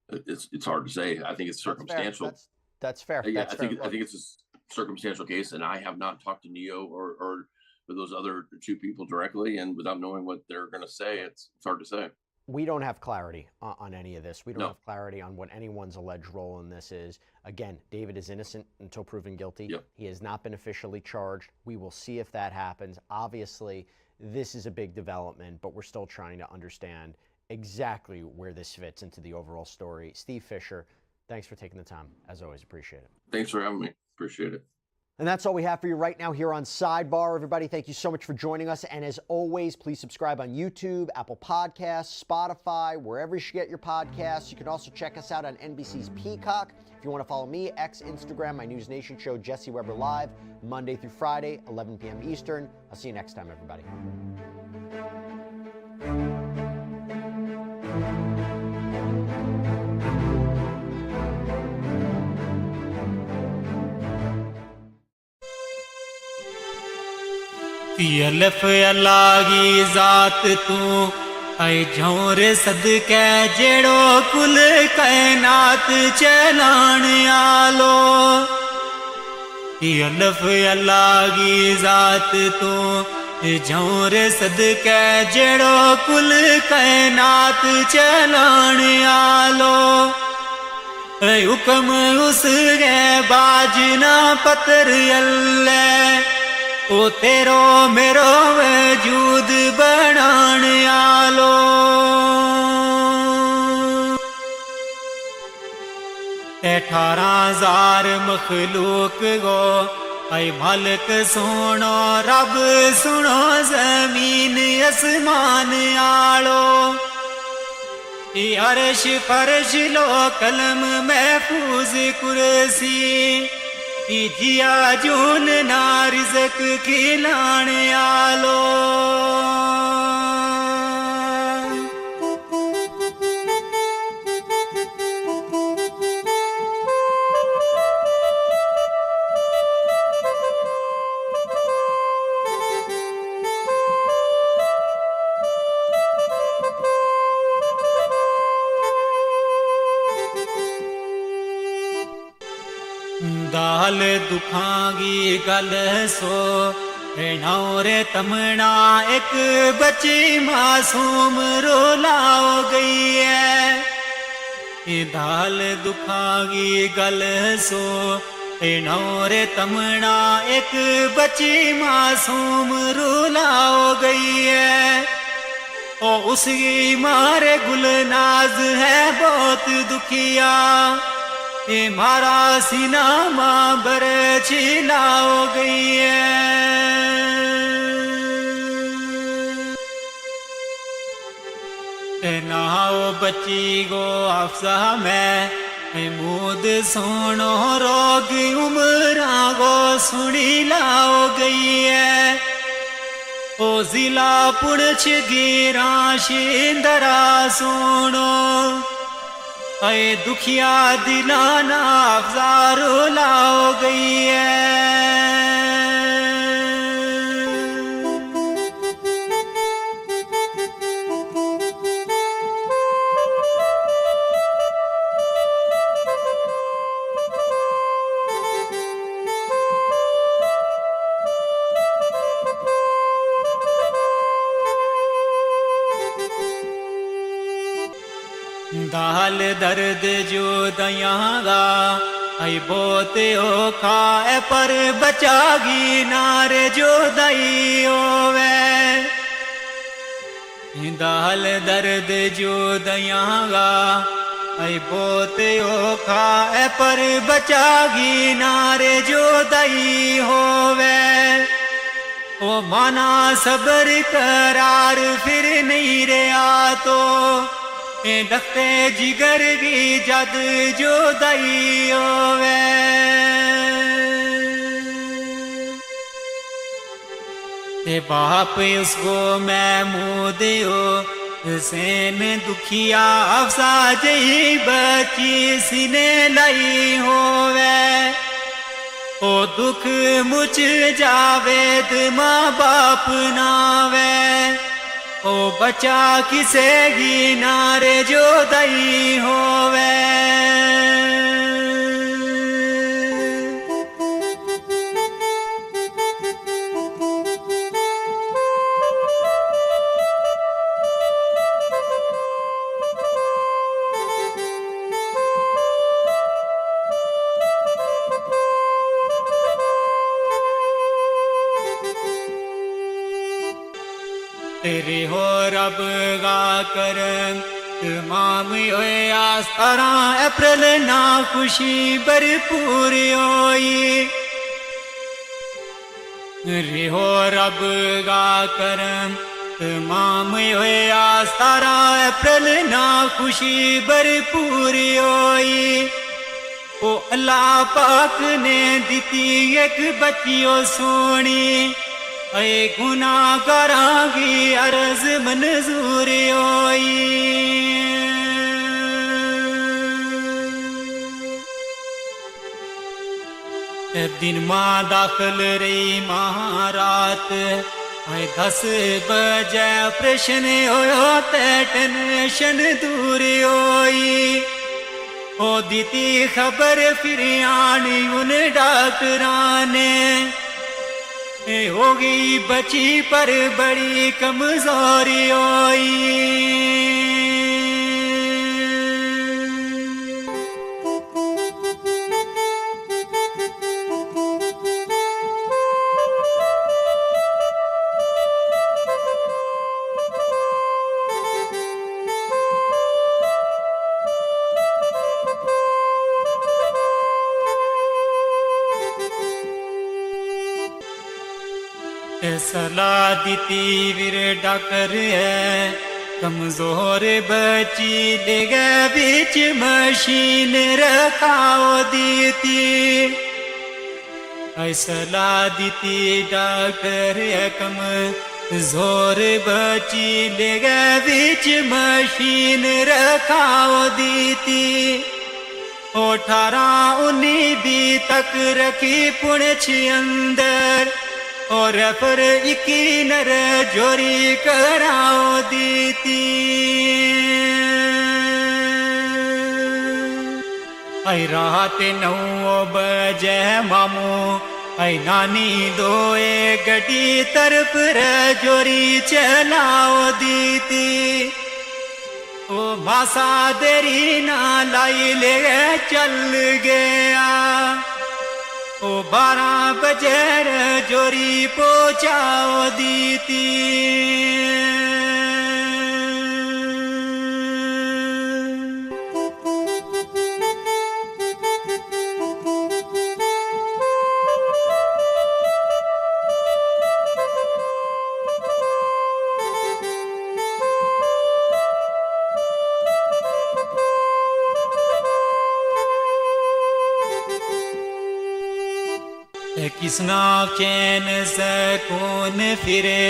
it's hard to say. I think it's circumstantial. That's fair. Yeah, That's I think fair. it's a circumstantial case, and I have not talked to Neo or those other two people directly, and without knowing what they're going to say, it's hard to say. We don't have clarity on any of this. We don't No. have clarity on what anyone's alleged role in this is. Again, David is innocent until proven guilty. Yep. He has not been officially charged. We will see if that happens. Obviously, this is a big development, but we're still trying to understand exactly where this fits into the overall story. Steve Fisher, thanks for taking the time. As always, appreciate it. Thanks for having me. Appreciate it. And that's all we have for you right now here on Sidebar. Everybody, thank you so much for joining us. And as always, please subscribe on YouTube, Apple Podcasts, Spotify, wherever you should get your podcasts. You can also check us out on NBC's Peacock. If you want to follow me, X, Instagram, my News Nation show, Jesse Weber Live, Monday through Friday, 11 p.m. Eastern. I'll see you next time, everybody. अल्फ अल्लाह की जात तू ऐ झोरे सदके जेड़ो कुल कायनात चलाण आलो अल्फ अल्लाह की जात तू झोरे सदके जेड़ो कुल कायनात चलाण आलो हुक्म उस गए बाजना पतर अल्लाह ओ तेरो मेरो वजूद बनाण आलो 18,000 मखलूक गो ऐ मालिक सुनो रब सुनो जमीन आसमान आलो अर्श फर्श लो कलम महफूज कुर्सी जिया जून ना रिज़क खिलाण आलो दाल दुखांगी गल सो नौरे तमना एक बच्ची मासूम रोलाओ गई है दाल दुखांगी गल सो नौरे तमना एक बच्ची मासूम रोलाओ गई है ओ उसकी मारे गुलनाज है बहुत दुखिया मारा सीना माँ बर छिलाओ गई है नाओ बच्ची गो अफसा में महमूद सोनो रोग उमरा गो सुनी लाओ गई है ओ जिला पुणछ गिरा शिंदरा सोनो ऐ दुखिया दिलाना अफजारो लाओ गई है दाल दर्द जो दयागा ऐ बोते ओ खाए पर बचागी नार जो दई ओवे दाल दर्द जो दयागा ऐ बोते ओ खाए पर बचागी नार जो दई होवे ओ माना सबर करार फिर नहीं रहा तो दख्ते जिगर की जद जो दई होवे ते बाप उसको मैं मुँह दियो सेन दुखिया अफसा जही बची सीने लाई होवे ओ दुख मुझ जावेद माँ बाप नावे ओ बचा किसे ही नारे जो दई होवे तेरे हो रब गा कर तमाम होए आस्तारा अप्रैल ना खुशी भरपूर होई रे हो रब गा कर तमाम होए आस्तारा अप्रैल ना खुशी भरपूर होई ओ अल्लाह पाक ने दिती एक बच्चियों सोनी ऐ गुनाहगारांगी अर्ज मंजूर होई दिन मां दाखिल रही महारात ऐ 10 बजे ऑपरेशन होयो ते टेंशन दूर होई ओ दीती खबर फिर आनी उन डॉक्टरां ने हो गई बची पर बड़ी कमजोरी होई सलाह दीती वीर डॉक्टर है कमजोर बची ले गए बीच मशीन रखाओ दीती सलाह दीती डॉक्टर है कमजोर बची ले गए बीच मशीन रखाओ दीती 18-19 तक रखी पुणछ अंदर और पर इकी नर जोरी कराओ दीती आई रात 9 बजे मामू आई नानी दोए गड्डी तरफ जोरी चलाओ दीती ओ मासा देरी ना लाई ले चल गया ओ 12 बजे जोरी पहुंचाओ दीती किसना चैन सकून फिरे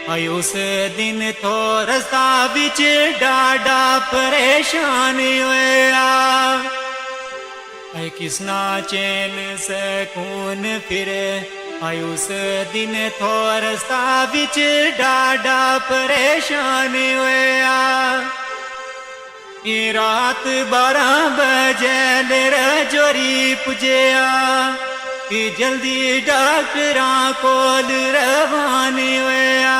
आई उस दिन तो रास्ता बिच डाडा परेशान होया आई किसना चैन सकून फिरे आई उस दिन तो रास्ता बिच डाडा परेशान होया रात 12 बजे ले जोरी पुजया कि जल्दी डॉक्टरां कोल रवाने होया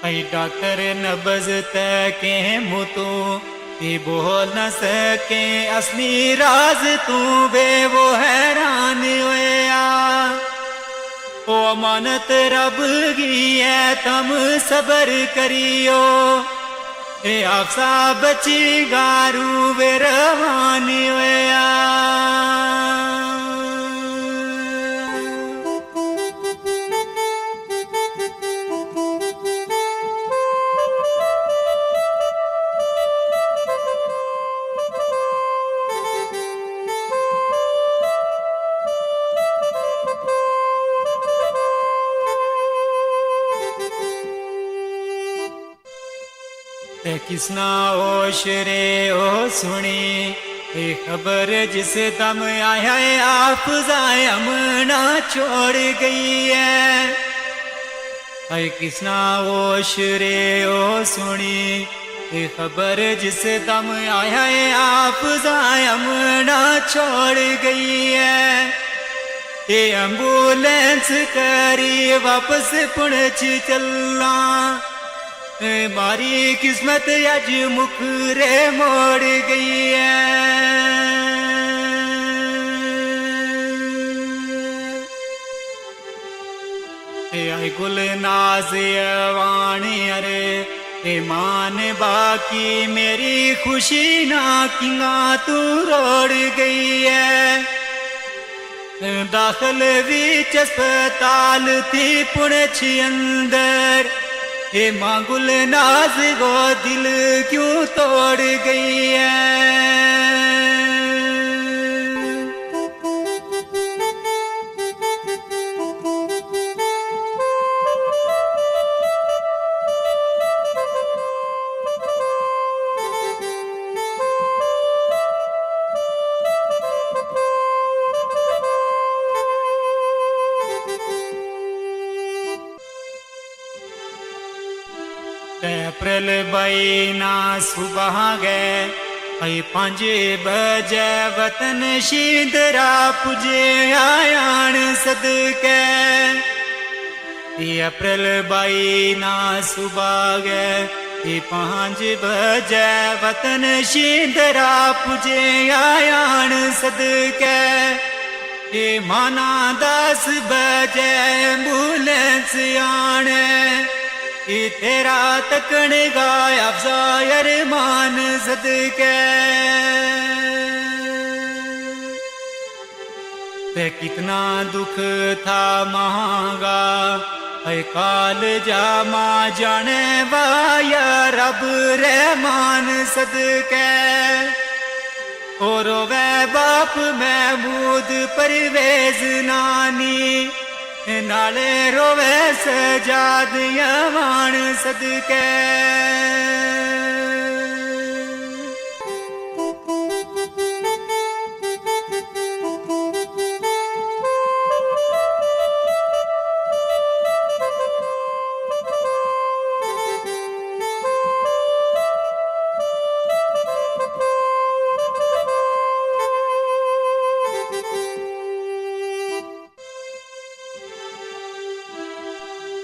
आई डॉक्टर नब्ज तके मुतू कि बोल न सके असली राज तू बे वो हैरान होया ओ अमानत रब की है तम सबर करियो ए आपसा बची गारू वे रवानी होया ते किसना होश रे ओ सुनी ये खबर जिस दम आया है आप जाए अमना छोड़ गई है ऐ किसना होश रे ओ सुनी ये खबर जिस दम आया है आप जाए अमना छोड़ गई है ये एम्बुलेंस करी वापस पुणच चलना मारी किस्मत अज मुखरे मोड़ गई है आई गुल नाज वाणी अरे ए मान बाकी मेरी खुशी ना किंगा तू रोड़ गई है दाखिल विच अस्पताल थी पुणछ अंदर ये मांगुल नाज गो दिल क्यों तोड़ गई है अप्रैल बईना सुबह गए आई 5 बजे वतन शींदरा पुजे आयान सदके अप्रैल बईना सुबह गए 5 बजे वतन शींदरा पुजे आयान सदके ये माना 10 बजे एम्बुलेंस आने तेरा तकन गाया अफजायर मान सदके ते कितना दुख था महंगा है काल जामा जाने वाया रब रहमान सदके और वे बाप महमूद परवेज नानी नाले रोवे सजाद यवान सदके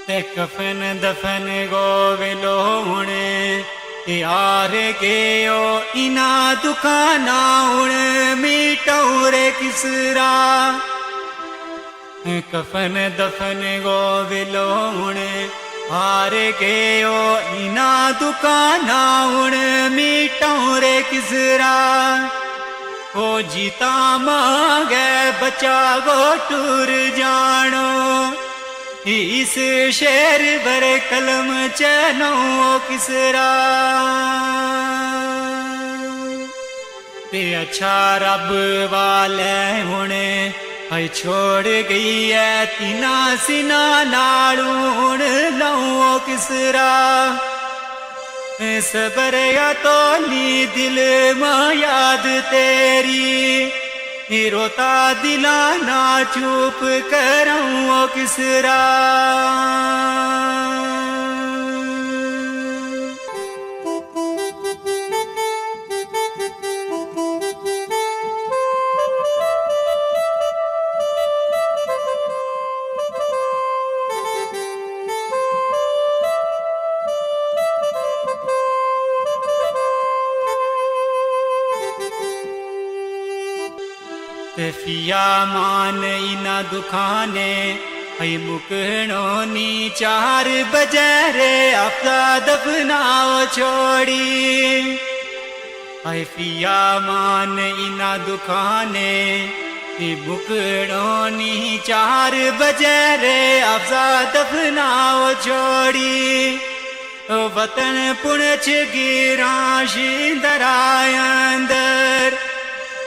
ते कफन दफन गोविलो हुणे यार के ओ इना दुखाना हुण मीटौरे किसरा कफन दफन गोविलो हुणे हार के ओ इना दुखाना हुण मीटौरे किसरा ओ जीता मांगे बचा गो टूर जानो इस शेर बर कलम चनो किसरा ते अच्छा रब वाले हुणे है छोड़ गई है तीना सिना नालू हुण लो किसरा सबर या तो नी दिल मां याद तेरी रोता दिला ना चुप करूं किसरा फिया मान इना दुखाने है मुकनो नी 4 बजे रे आपका दफनाओ छोड़ी है फिया मान इना दुखाने है मुकनो नी 4 बजे रे आपका दफनाओ छोड़ी वतन पुणछ गिरा शिंदरा अंदर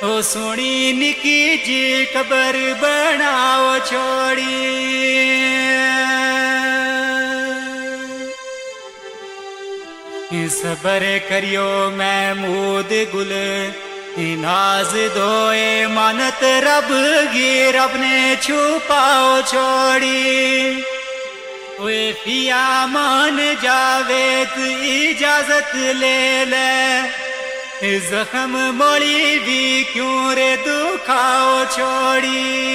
ओ सोनी निकी जी कबर बनाओ छोड़ी सबर करियो महमूद गुल नाज दोए मानत रब गी रब ने छुपाओ छोड़ी ओए पिया मान जावेद इजाजत ले ले जख्म मोड़ी भी क्यों रे दुखाओ छोड़ी